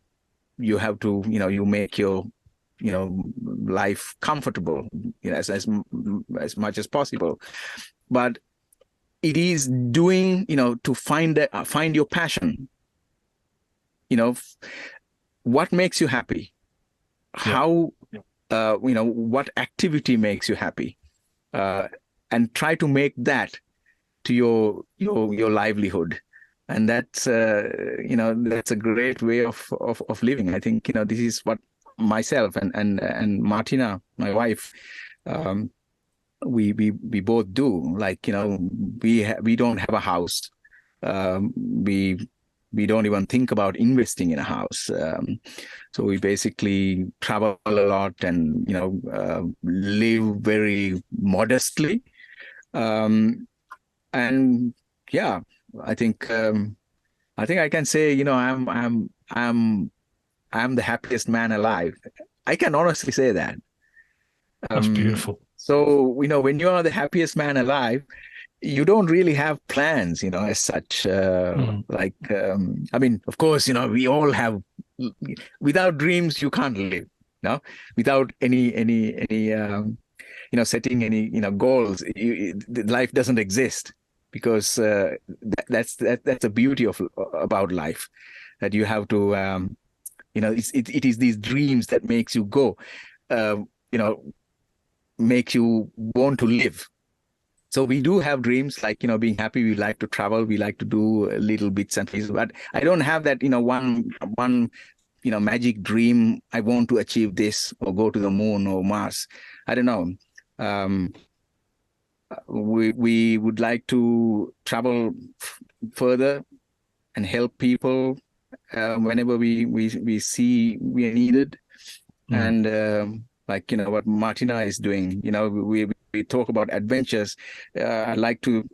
have to you make your life comfortable, as much as possible. But it is doing to find your passion. What makes you happy? How what activity makes you happy? And try to make that to your livelihood. And that's that's a great way of living. I think this is what myself and Martina, my wife, we both do. Like we don't have a house. We don't even think about investing in a house. So we basically travel a lot and live very modestly. And yeah, I think I can say I'm the happiest man alive. I can honestly say that. That's beautiful. So when you are the happiest man alive, you don't really have plans, as such. Like I mean, of course, we all have. Without dreams, you can't live. No, without any setting any goals, life doesn't exist. Because that's the beauty about life, that you have to it is these dreams that makes you go, make you want to live. So we do have dreams, like being happy. We like to travel, we like to do little bits and pieces, but I don't have that one magic dream. I want to achieve this, or go to the moon or Mars. I don't know. We would like to travel further and help people whenever we see we are needed. And like what Martina is doing, we talk about adventures. I like to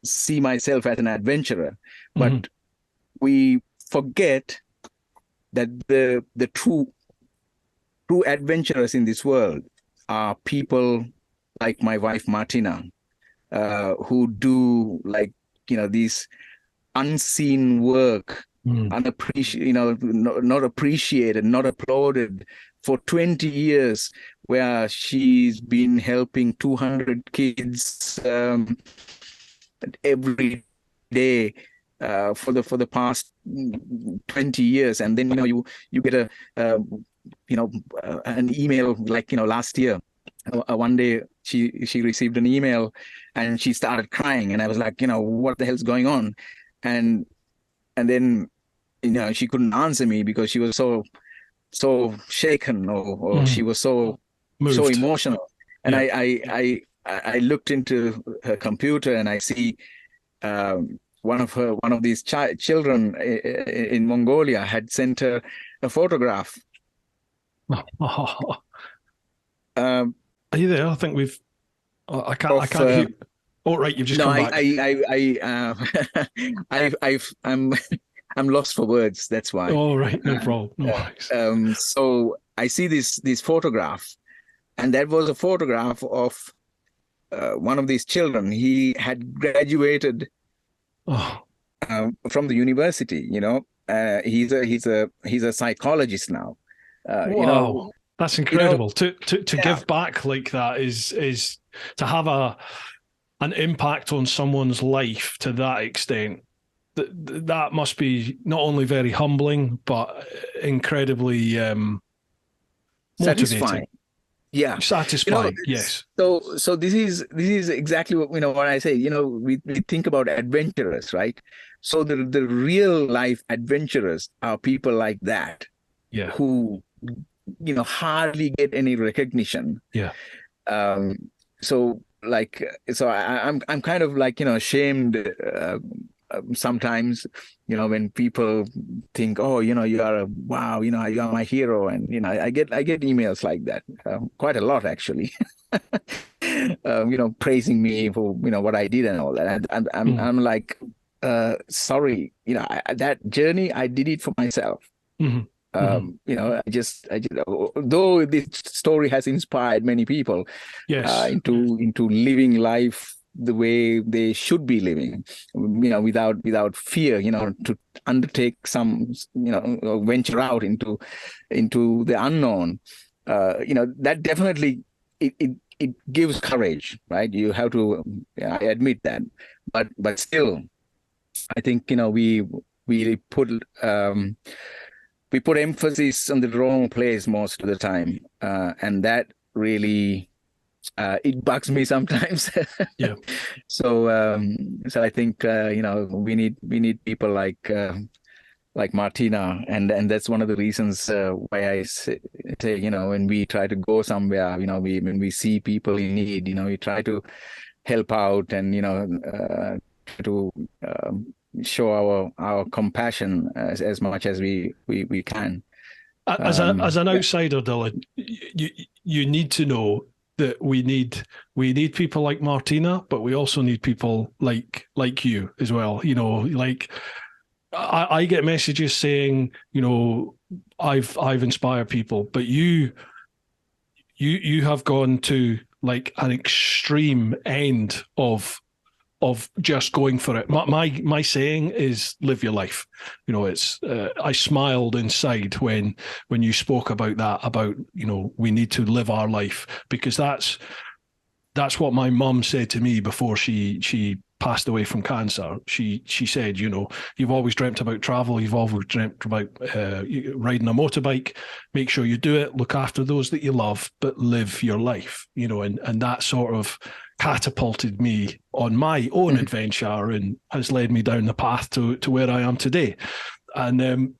see myself as an adventurer, but we forget that the true adventurers in this world are people like my wife Martina, who do like, these unseen work, unappreciated, not appreciated, not applauded for 20 years, where she's been helping 200 kids every day for the past 20 years. And then you get an email, like last year, one day she received an email and she started crying, and I was like, what the hell's going on? And then she couldn't answer me because she was so shaken, or she was so emotional. And yeah. I looked into her computer and I see one of these children in Mongolia had sent her a photograph. Are you there? I think we've. I can't hear. Oh, right, you've just come back. I'm lost for words. That's why. Oh, right, no problem. No worries. So I see this photograph, and that was a photograph of one of these children. He had graduated from the university. He's a psychologist now. Wow, that's incredible. To give back like that is to have an impact on someone's life to that extent. That must be not only very humbling, but incredibly satisfying. Yeah, satisfying. Yes. So this is exactly what I say. We think about adventurers, right? So the real life adventurers are people like that. Yeah. Who hardly get any recognition. Yeah. So I'm kind of like ashamed sometimes, when people think, oh, you are wow, you are my hero, and I get emails like that quite a lot, actually. Praising me for what I did and all that, and I'm like, sorry, that journey, I did it for myself. Mm-hmm. I just though this story has inspired many people, yes, into living life the way they should be living, without fear, to undertake some, venture out into the unknown. That definitely it gives courage, right? You have to, I admit that, but still, I think we put emphasis on the wrong place most of the time, and that really it bugs me sometimes. Yeah. So I think we need people like Martina, and that's one of the reasons why I say when we try to go somewhere, when we see people in need, we try to help out and to show our compassion as much as we can. As an outsider, Dylan, you need to know that we need people like Martina, but we also need people like you as well. Like I get messages saying, I've inspired people, but you have gone to like an extreme end of just going for it. My saying is live your life. It's I smiled inside when you spoke about that, about we need to live our life, because that's what my mum said to me before she passed away from cancer. She said, you've always dreamt about travel, you've always dreamt about riding a motorbike. Make sure you do it, look after those that you love, but live your life. And that sort of catapulted me on my own adventure and has led me down the path to where I am today. And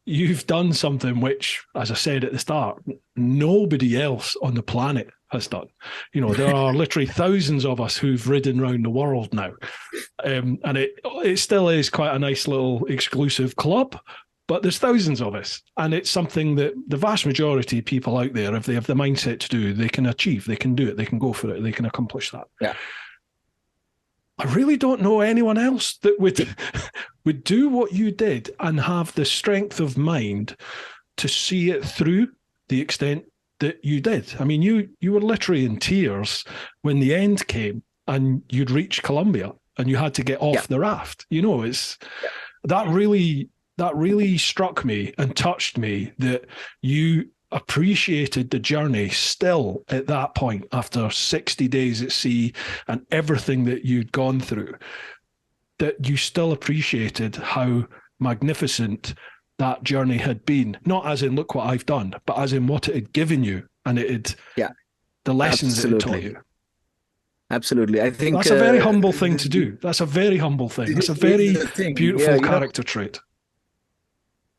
you've done something which, as I said at the start, nobody else on the planet has done. There are literally thousands of us who've ridden around the world now, and it still is quite a nice little exclusive club. But there's thousands of us, and it's something that the vast majority of people out there, if they have the mindset to do, they can achieve, they can do it, they can go for it, they can accomplish that. Yeah. I really don't know anyone else that would do what you did and have the strength of mind to see it through the extent that you did. I mean, you were literally in tears when the end came and you'd reached Colombia and you had to get off the raft. You know, that really struck me and touched me that you appreciated the journey still at that point after 60 days at sea and everything that you'd gone through, that you still appreciated how magnificent that journey had been, not as in look what I've done, but as in what it had given you and it had the lessons it had taught you. Absolutely. I think that's a very humble thing to do. That's a very humble thing. That's a very beautiful character trait.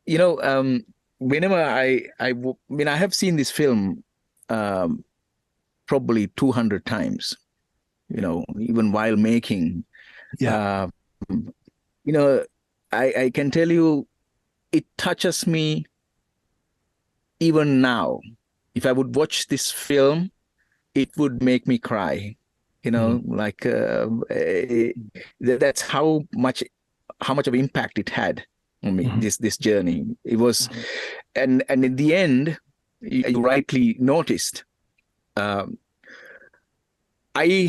You know, whenever I have seen this film probably 200 times, you know, even while making, you know, I can tell you it touches me even now. If I would watch this film, it would make me cry, you know, like that's how much of impact it had on me, this journey. It was, and in the end, you rightly noticed, I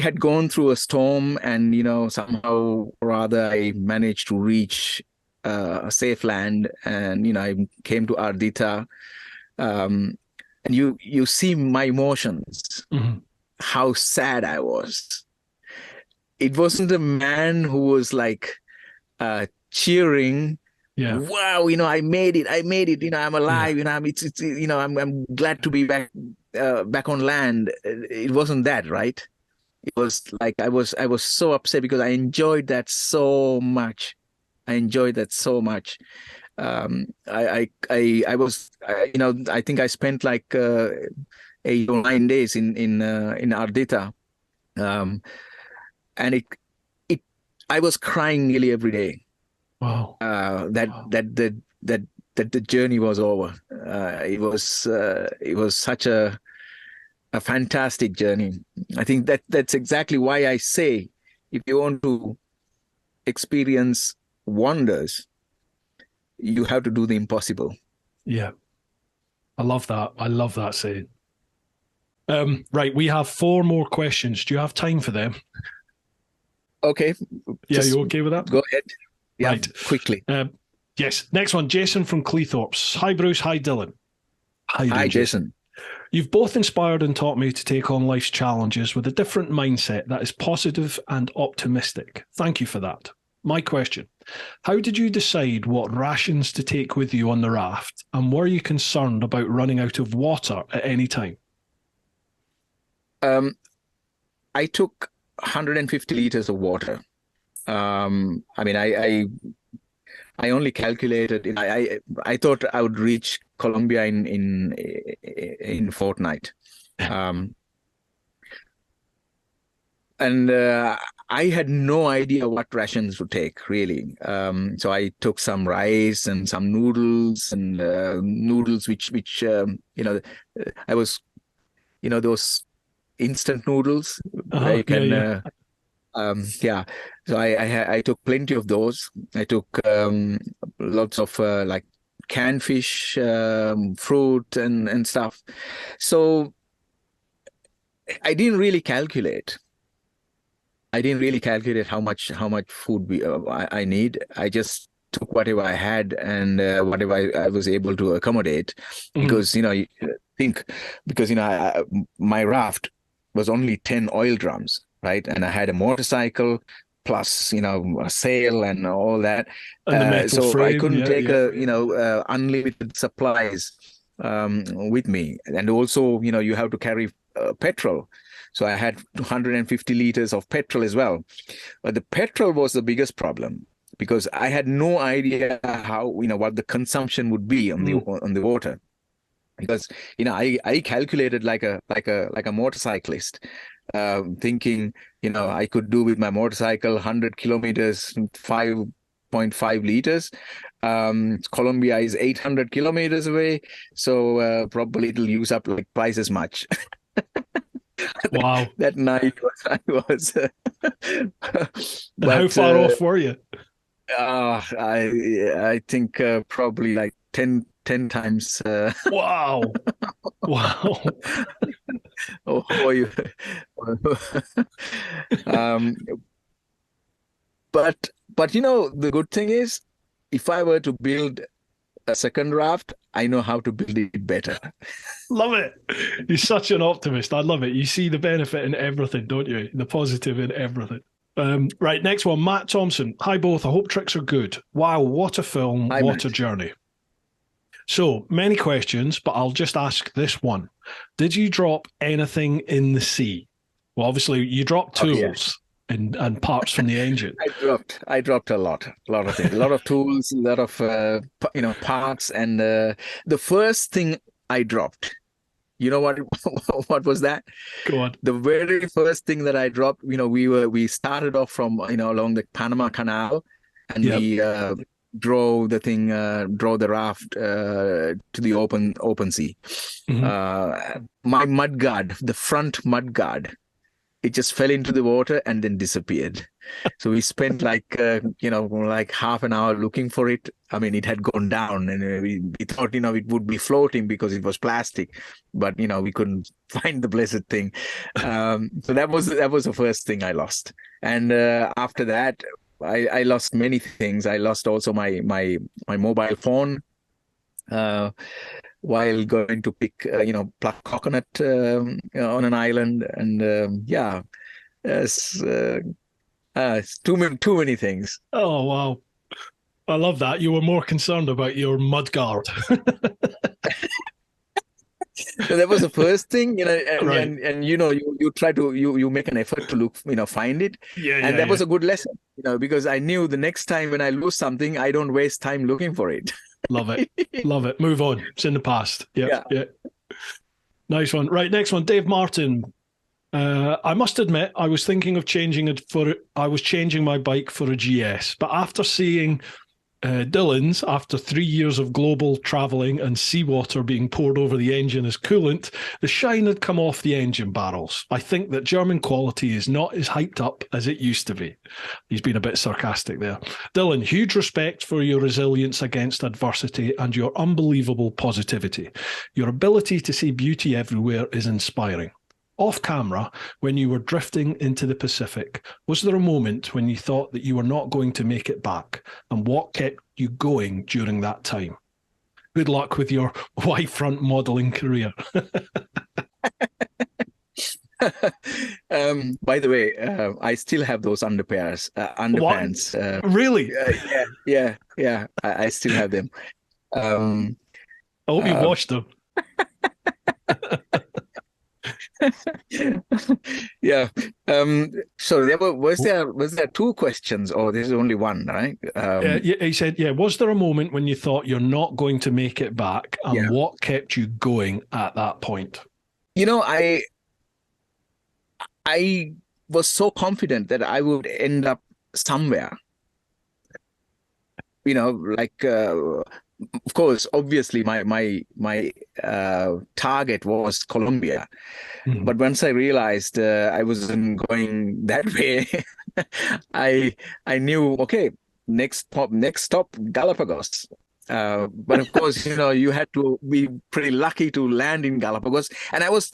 had gone through a storm, and you know, somehow or other I managed to reach a safe land, and you know, I came to Ardita, and you see my emotions, how sad I was. It wasn't a man who was like cheering. Yeah. Wow, you know, I made it, you know, I'm alive, you know, it's you know, I'm glad to be back on land. It wasn't that, right? It was like I was so upset because I enjoyed that so much. I was, you know, I think I spent like 8 or 9 days in Ardita, and I was crying nearly every day. Wow. That the journey was over. It was such a fantastic journey. I think that's exactly why I say, if you want to experience wonders, you have to do the impossible. Yeah. I love that saying. Right, we have 4 more questions. Do you have time for them? Okay. Yeah, you okay with that? Go ahead. Yeah, right. Quickly. Yes. Next one, Jason from Cleethorpes. Hi, Bruce. Hi, Dylan. Hi, Jason. You've both inspired and taught me to take on life's challenges with a different mindset that is positive and optimistic. Thank you for that. My question, how did you decide what rations to take with you on the raft, and were you concerned about running out of water at any time? I took 150 liters of water. I mean, I only calculated. I thought I would reach Colombia in fortnight, and I had no idea what rations to take, really. So I took some rice and some noodles, and noodles which you know, I was, you know, those instant noodles where you can. So I took plenty of those. I took lots of like canned fish, fruit and stuff. So I didn't really calculate how much food I need. I just took whatever I had and whatever I was able to accommodate, because you know, because you know, my raft was only 10 oil drums, right? And I had a motorcycle plus, you know, a sail and all that. And the metal so frame, I couldn't take unlimited supplies with me. And also, you know, you have to carry petrol. So I had 250 liters of petrol as well. But the petrol was the biggest problem, because I had no idea how, you know, what the consumption would be on the water. Because, you know, I calculated like a motorcyclist, thinking, you know, I could do with my motorcycle 100 kilometers, 5.5 liters. Colombia is 800 kilometers away, so probably it'll use up like twice as much. Wow. That night I was. But how far off were you? I think probably like 10 10 times. Wow. Wow. Oh, you. um, but the good thing is, if I were to build a second raft, I know how to build it better. Love it. You're such an optimist. I love it. You see the benefit in everything, don't you? The positive in everything. Right, next one. Matt Thompson. Hi, both. I hope tricks are good. Wow, what a film. Hi, what Matt. a journey. So many questions, but I'll just ask this one. Did you drop anything in the sea? Well, obviously, you dropped tools and parts from the engine. I dropped a lot of things, a lot of tools, a lot of parts, and the first thing I dropped, you know what? What was that? Go on. The very first thing that I dropped, we started off from along the Panama Canal, and we drove the raft to the open sea. Mm-hmm. My mud guard, the front mud guard, it just fell into the water and then disappeared. So we spent like half an hour looking for it. I mean, it had gone down, and we thought it would be floating because it was plastic, but we couldn't find the blessed thing. So that was the first thing I lost. And after that, I lost many things. I lost also my mobile phone while going to pluck coconut on an island, and it's too many things. Oh, wow. I love that. You were more concerned about your mud guard. So that was the first thing, Right. and you try to you make an effort to look, find it. And that was a good lesson, because I knew the next time when I lose something, I don't waste time looking for it. Love it. Love it. Move on. It's in the past. Yeah. Nice one. Right. Next one. Dave Martin. I must admit, I was thinking of changing my bike for a GS, but after seeing Dylan's, after 3 years of global traveling and seawater being poured over the engine as coolant, the shine had come off the engine barrels. I think that German quality is not as hyped up as it used to be. He's been a bit sarcastic there. Dylan, huge respect for your resilience against adversity and your unbelievable positivity. Your ability to see beauty everywhere is inspiring. Off camera, when you were drifting into the Pacific, was there a moment when you thought that you were not going to make it back? And what kept you going during that time? Good luck with your Y-front modeling career. By the way, I still have those underpants. Really? Yeah. I still have them. I hope you washed them. Yeah. So was there two questions, or this is only one, right? He said, was there a moment when you thought you're not going to make it back, and what kept you going at that point? I was so confident that I would end up somewhere. Of course, obviously, my target was Colombia, but once I realized I wasn't going that way, I knew, okay, next stop Galapagos. But of course, you had to be pretty lucky to land in Galapagos, and I was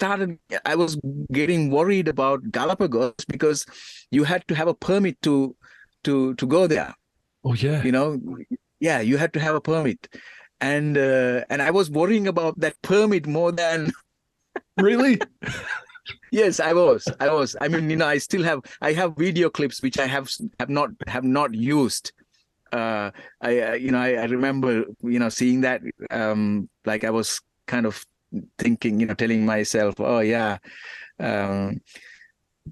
getting worried about Galapagos because you had to have a permit to go there. Oh yeah, Yeah, you had to have a permit, and I was worrying about that permit more than. Really? Yes, I was. I mean, I have video clips which I have not used. I remember seeing that. Like I was kind of thinking, telling myself, oh yeah.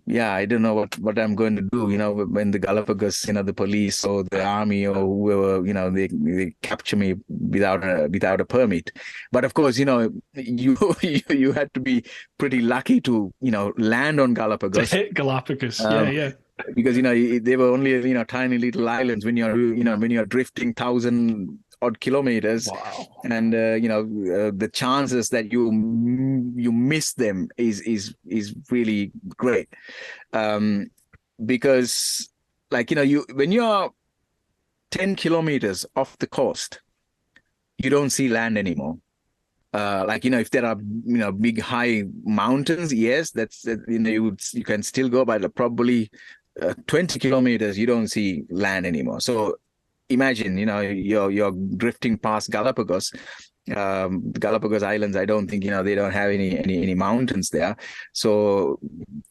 I don't know what I'm going to do, when the Galapagos, the police or the army or whoever, they capture me without a permit. But of course, you had to be pretty lucky to, land on Galapagos. To hit Galapagos, yeah. Because, they were only, tiny little islands when you're drifting 1,000 odd kilometers. Wow. And the chances that you miss them is really great, because when you're 10 kilometers off the coast, you don't see land anymore. Like, if there are, big high mountains, yes, that's, you can still go, but probably 20 kilometers, you don't see land anymore. So imagine, you're drifting past Galapagos. Galapagos Islands, I don't think, they don't have any mountains there. So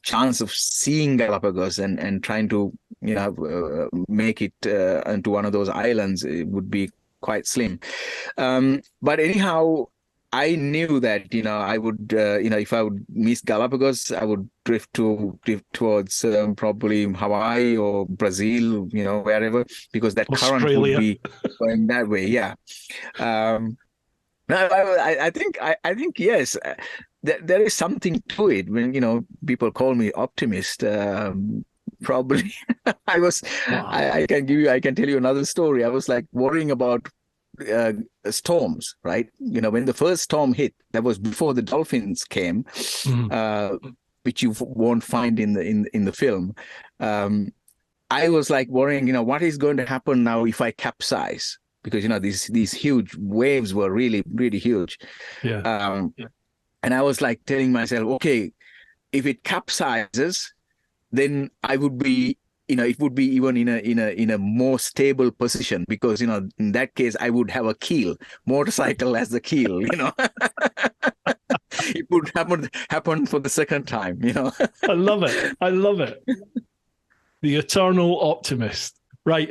chance of seeing Galapagos and trying to, make it into one of those islands, it would be quite slim. But anyhow, I knew that, I would, if I would miss Galapagos, I would drift towards probably Hawaii or Brazil, wherever, because that current would be going that way. Yeah. I think yes, there is something to it. When people call me optimist, probably I was. Wow. I can tell you another story. I was like worrying about storms, right? When the first storm hit, that was before the dolphins came, which you won't find in the film. I was like worrying, what is going to happen now if I capsize? Because these huge waves were really, really huge. Yeah. And I was like telling myself, okay, if it capsizes, then I would be, it would be even in a more stable position, because in that case I would have a keel, motorcycle as the keel. It would happen for the second time. I love it. The eternal optimist. Right.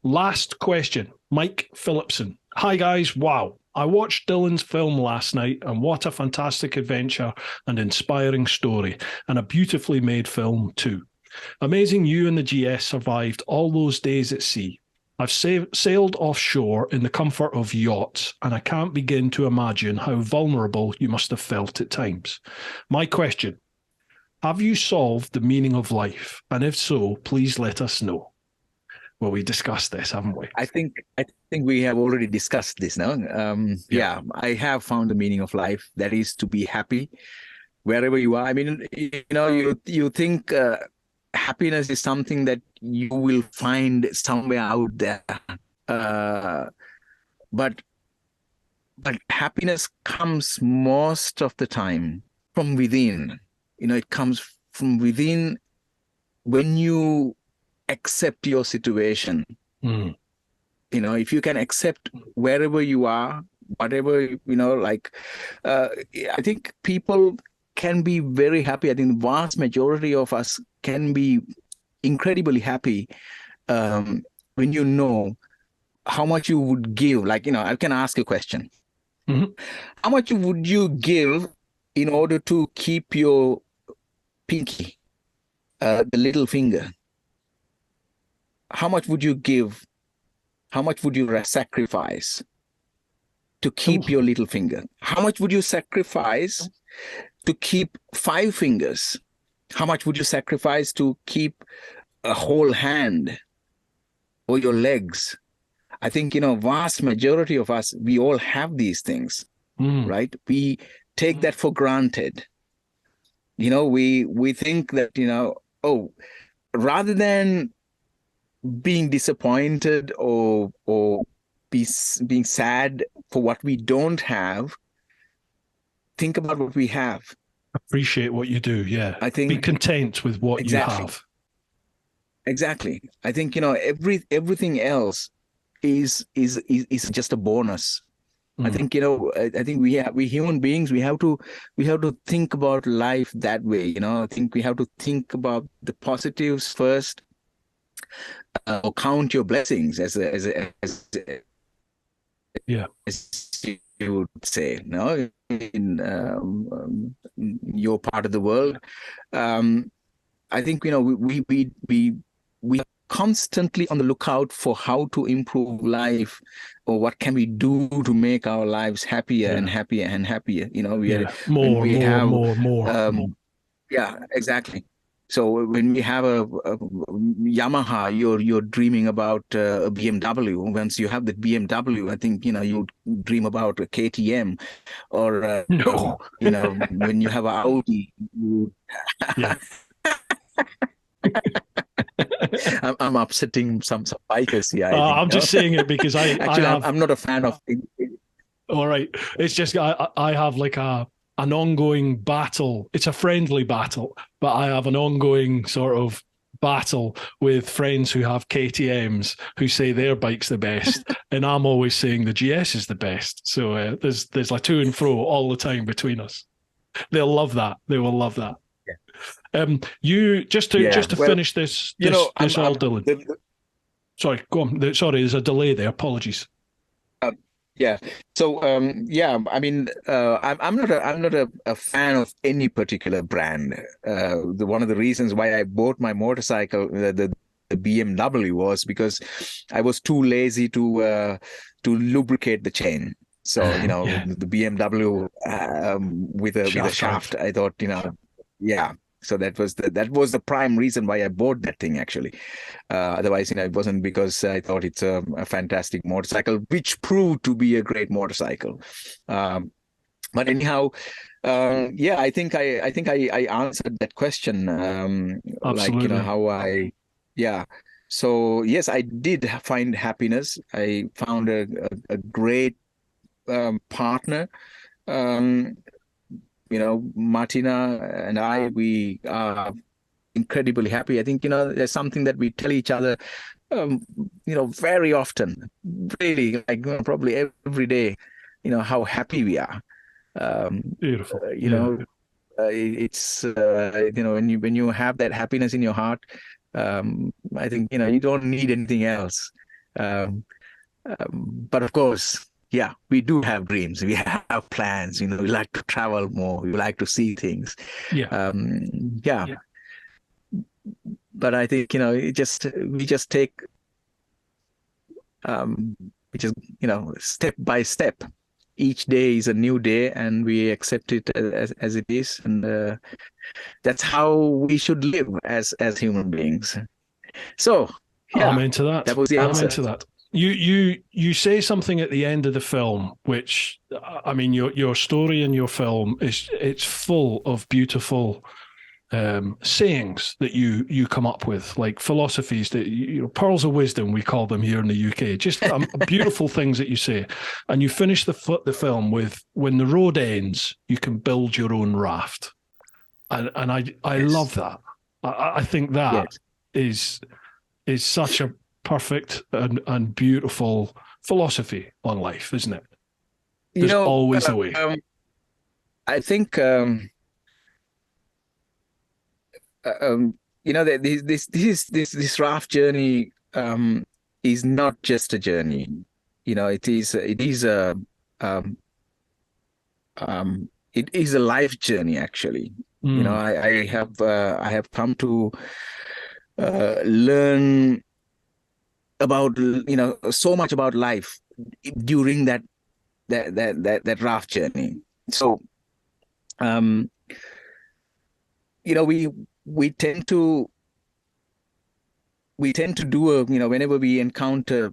Last question. Mike Phillipson. Hi guys. Wow. I watched Dylan's film last night, and what a fantastic adventure and inspiring story, and a beautifully made film too. Amazing you and the GS survived all those days at sea. I've sailed offshore in the comfort of yachts, and I can't begin to imagine how vulnerable you must have felt at times. My question, have you solved the meaning of life? And if so, please let us know. Well, we discussed this, haven't we? I think we have already discussed this now. Yeah, I have found the meaning of life. That is to be happy wherever you are. I mean, you think happiness is something that you will find somewhere out there. But happiness comes most of the time from within. It comes from within when you accept your situation. If you can accept wherever you are, whatever, I think people can be very happy. I think the vast majority of us can be incredibly happy when you know how much you would give. Like, I can ask a question. Mm-hmm. How much would you give in order to keep your pinky, the little finger? How much would you give? How much would you sacrifice to keep your little finger? How much would you sacrifice to keep 5 fingers? How much would you sacrifice to keep a whole hand or your legs? I think, vast majority of us, we all have these things, right? We take that for granted. We think that, rather than being disappointed or being sad for what we don't have, think about what we have. Appreciate what you do. Yeah. I think be content with what you have. Exactly. I think, everything else is just a bonus. I think, I think we human beings, we have to think about life that way. I think we have to think about the positives first, or count your blessings as you would say, in your part of the world. I think, we are constantly on the lookout for how to improve life, or what can we do to make our lives happier and happier and happier. More. Yeah, exactly. So when we have a Yamaha, you're dreaming about a BMW. Once you have the BMW, I think, you dream about a KTM, or when you have an Audi. I'm upsetting some bikers here. I'm just saying it because I'm not a fan of. All right. It's just I have like an ongoing battle. It's a friendly battle, but I have an ongoing sort of battle with friends who have KTMs who say their bike's the best, and I'm always saying the GS is the best. So there's like to and fro all the time between us. They'll love that. They will love that. You just to finish this all, Dylan. Sorry, go on. Sorry, there's a delay there. Apologies. Yeah. So I mean, I'm not a fan of any particular brand. One of the reasons why I bought my motorcycle, the BMW, was because I was too lazy to lubricate the chain. So the BMW with a shaft, I thought, yeah. So that was the prime reason why I bought that thing, actually. Otherwise, it wasn't because I thought it's a fantastic motorcycle, which proved to be a great motorcycle. But anyhow, I think I answered that question. Absolutely. So yes, I did find happiness. I found a great partner. Martina and I, we are incredibly happy. I think, there's something that we tell each other, very often, really, like probably every day, how happy we are. Beautiful. It's, when you have that happiness in your heart, I think, you don't need anything else. But of course, yeah, we do have dreams. We have plans. We like to travel more. We like to see things. But I think we just take step by step. Each day is a new day, and we accept it as it is, and that's how we should live as human beings. So, yeah, I'm into that. That was the answer. I'm into that. You say something at the end of the film, which, I mean, your story in your film it's full of beautiful sayings that you come up with, like philosophies that pearls of wisdom, we call them here in the UK. Just beautiful things that you say, and you finish the film with, when the road ends, you can build your own raft, and I love that. I think that is such a perfect and beautiful philosophy on life, isn't it? There's always a way. I think this raft journey is not just a journey. It is a life journey, actually. I have come to learn about so much about life during that raft journey. So we tend to do whenever we encounter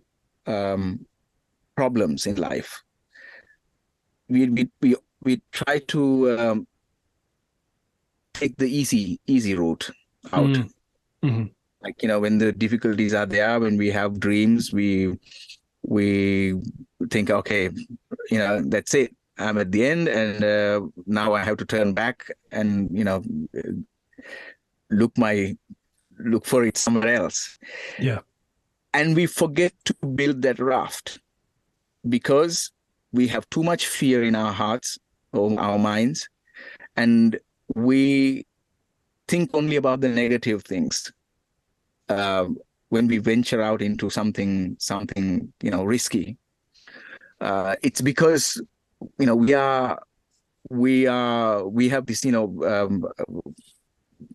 problems in life, we try to take the easy route out. Mm-hmm. Like, when the difficulties are there, when we have dreams, we think, okay, that's it. I'm at the end, and now I have to turn back and look for it somewhere else. Yeah. And we forget to build that raft because we have too much fear in our hearts or our minds, and we think only about the negative things. When we venture out into something risky, it's because we have this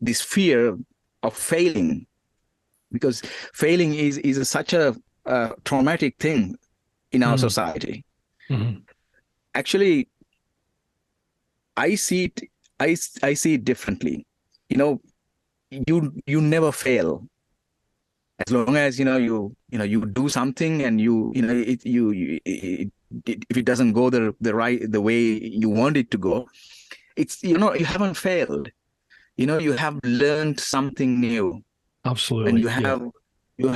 this fear of failing, because failing is such a traumatic thing in our society. Mm-hmm. Actually, I see it differently. You never fail. As long as you do something, and if it doesn't go the way you want it to go, it's you haven't failed. You have learned something new. Absolutely. And you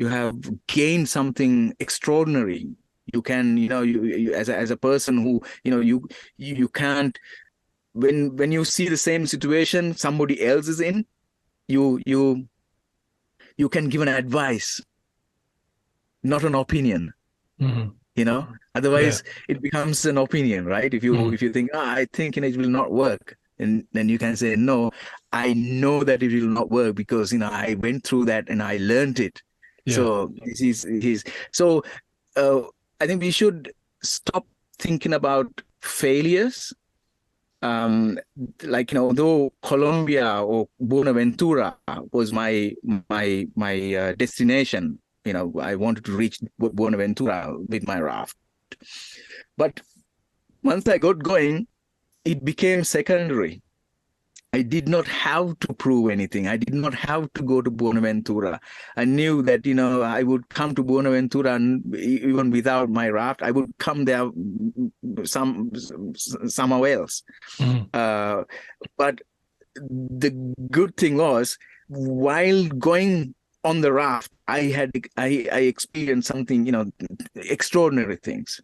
have gained something extraordinary. You can, you as a person who, you can't, when you see the same situation somebody else is in, you can give an advice, not an opinion. Otherwise it becomes an opinion, right? If you think, I think it will not work, and then you can say, no, I know that it will not work because I went through that and I learned it. So this is so I think we should stop thinking about failures. Though Colombia or Buenaventura was my destination, I wanted to reach Buenaventura with my raft. But once I got going, it became secondary. I did not have to prove anything. I did not have to go to Buenaventura. I knew that, I would come to Buenaventura, and even without my raft, I would come there somewhere else. But the good thing was, while going on the raft, I experienced something, extraordinary things,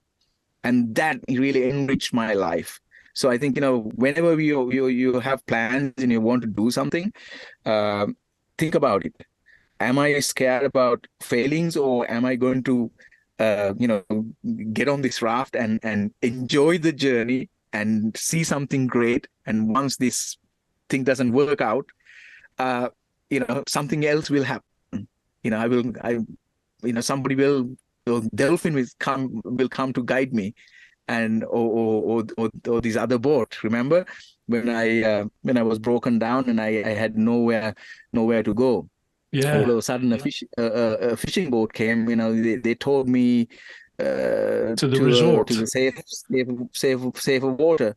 and that really enriched my life. So I think, whenever you have plans and you want to do something, think about it. Am I scared about failings, or am I going to, get on this raft and enjoy the journey and see something great? And once this thing doesn't work out, something else will happen. Somebody dolphin will come to guide me. And or this other boat. Remember when I was broken down and I had nowhere to go. All of a sudden a fishing boat came. They told me to the resort, to the safer water,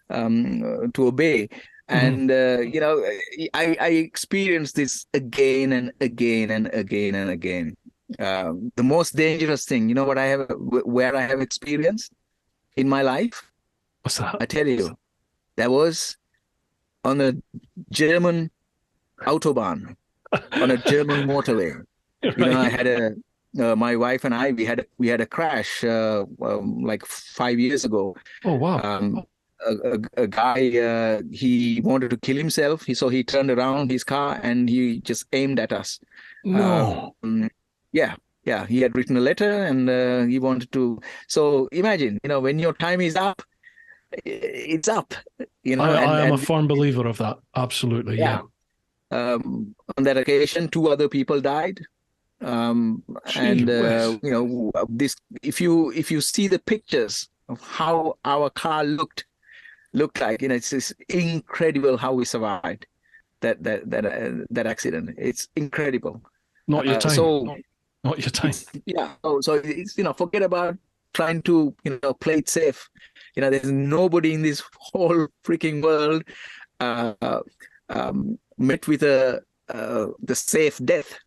to a bay. And I experienced this again and again and again and again. The most dangerous thing, where I have experienced in my life? What's that? I tell you, that was on a German Autobahn, on a German motorway. Right. I had my wife and I, we had a crash like 5 years ago. Oh wow! A guy, he wanted to kill himself. So he turned around his car and he just aimed at us. No. Yeah, he had written a letter and he wanted to. So imagine, when your time is up, it's up. I am a firm believer of that. Absolutely, yeah. On that occasion, 2 other people died. This. If you see the pictures of how our car looked like, it's just incredible how we survived that accident. It's incredible. Not your time. Not your time. Yeah. So it's, forget about trying to, play it safe. There's nobody in this whole freaking world met with the safe death.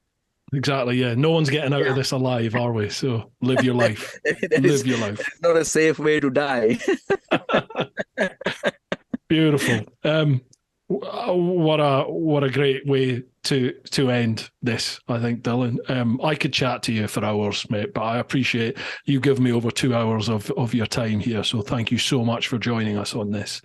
Exactly, yeah. No one's getting out of this alive, are we? So live your life. Live your life. It's not a safe way to die. Beautiful. What a great way to end this, I think, Dylan. I could chat to you for hours, mate, but I appreciate you giving me over 2 hours of your time here. So thank you so much for joining us on this.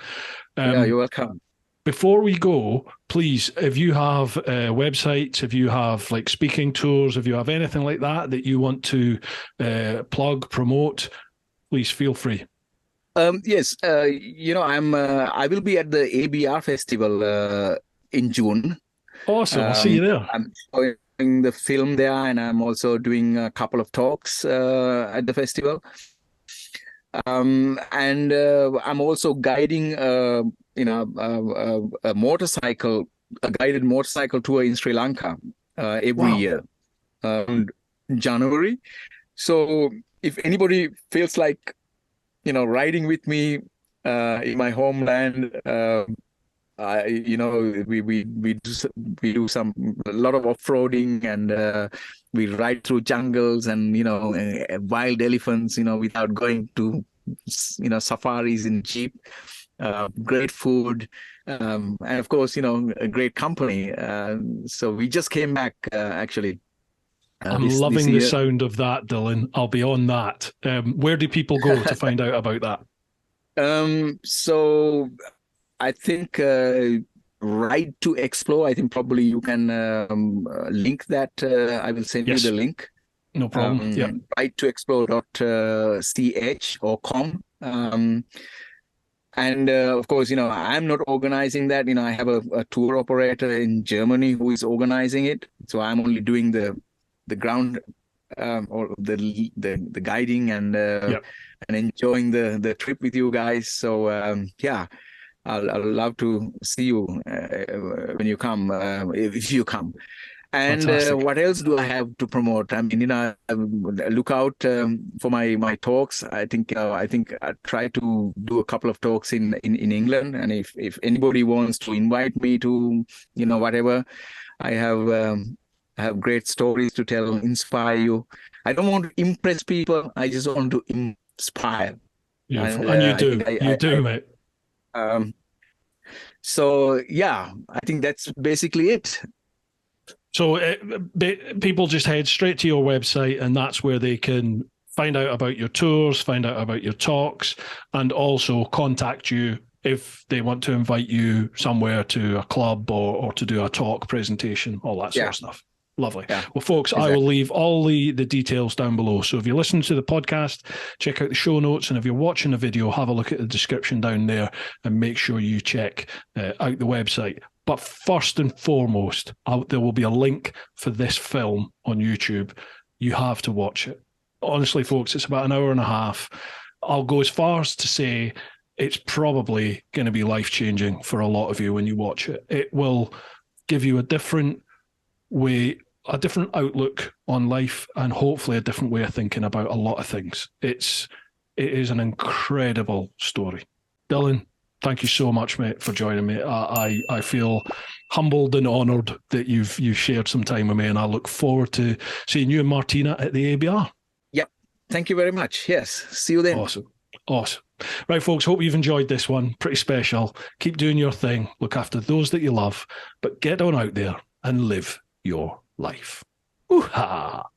You're welcome. Before we go, please, if you have websites, if you have like speaking tours, if you have anything like that you want to plug, promote, please feel free. Yes, I will be at the ABR festival in June. Awesome, I'll see you there. I'm showing the film there, and I'm also doing a couple of talks at the festival. And I'm also guiding a guided motorcycle tour in Sri Lanka every year in January. So if anybody feels like riding with me in my homeland, we do a lot of off-roading, and we ride through jungles and wild elephants, without going to safaris in jeep. Great food, and of course a great company. So we just came back actually. I'm loving the sound of that, Dylan. I'll be on that. Where do people go to find out about that? So I think Ride to Explore. I think probably you can link that. I will send you the link. No problem. Yeah. Ridetoexplore.ch or com. And of course, I'm not organizing that. I have a tour operator in Germany who is organizing it. So I'm only doing the ground or the guiding and enjoying the trip with you guys. So I'll love to see you when you come, if you come. And what else do I have to promote? I mean, look out for my talks. I think I try to do a couple of talks in England. And if anybody wants to invite me to, whatever, I have great stories to tell, inspire you. I don't want to impress people. I just want to inspire. And you do. You do, mate. So, yeah, I think that's basically it. So people just head straight to your website, and that's where they can find out about your tours, find out about your talks, and also contact you if they want to invite you somewhere to a club or to do a talk presentation, all that sort of stuff. Lovely. Yeah, well, folks, exactly. I will leave all the details down below. So if you listen to the podcast, check out the show notes. And if you're watching the video, have a look at the description down there and make sure you check out the website. But first and foremost, there will be a link for this film on YouTube. You have to watch it. Honestly, folks, it's about an hour and a half. I'll go as far as to say it's probably going to be life-changing for a lot of you when you watch it. It will give you a different way, a different outlook on life, and hopefully a different way of thinking about a lot of things. It is an incredible story. Dylan, thank you so much, mate, for joining me. I feel humbled and honoured that you've shared some time with me, and I look forward to seeing you and Martina at the ABR. Yep. Thank you very much. Yes. See you then. Awesome. Right, folks, hope you've enjoyed this one. Pretty special. Keep doing your thing. Look after those that you love, but get on out there and live your life. Ooh-ha!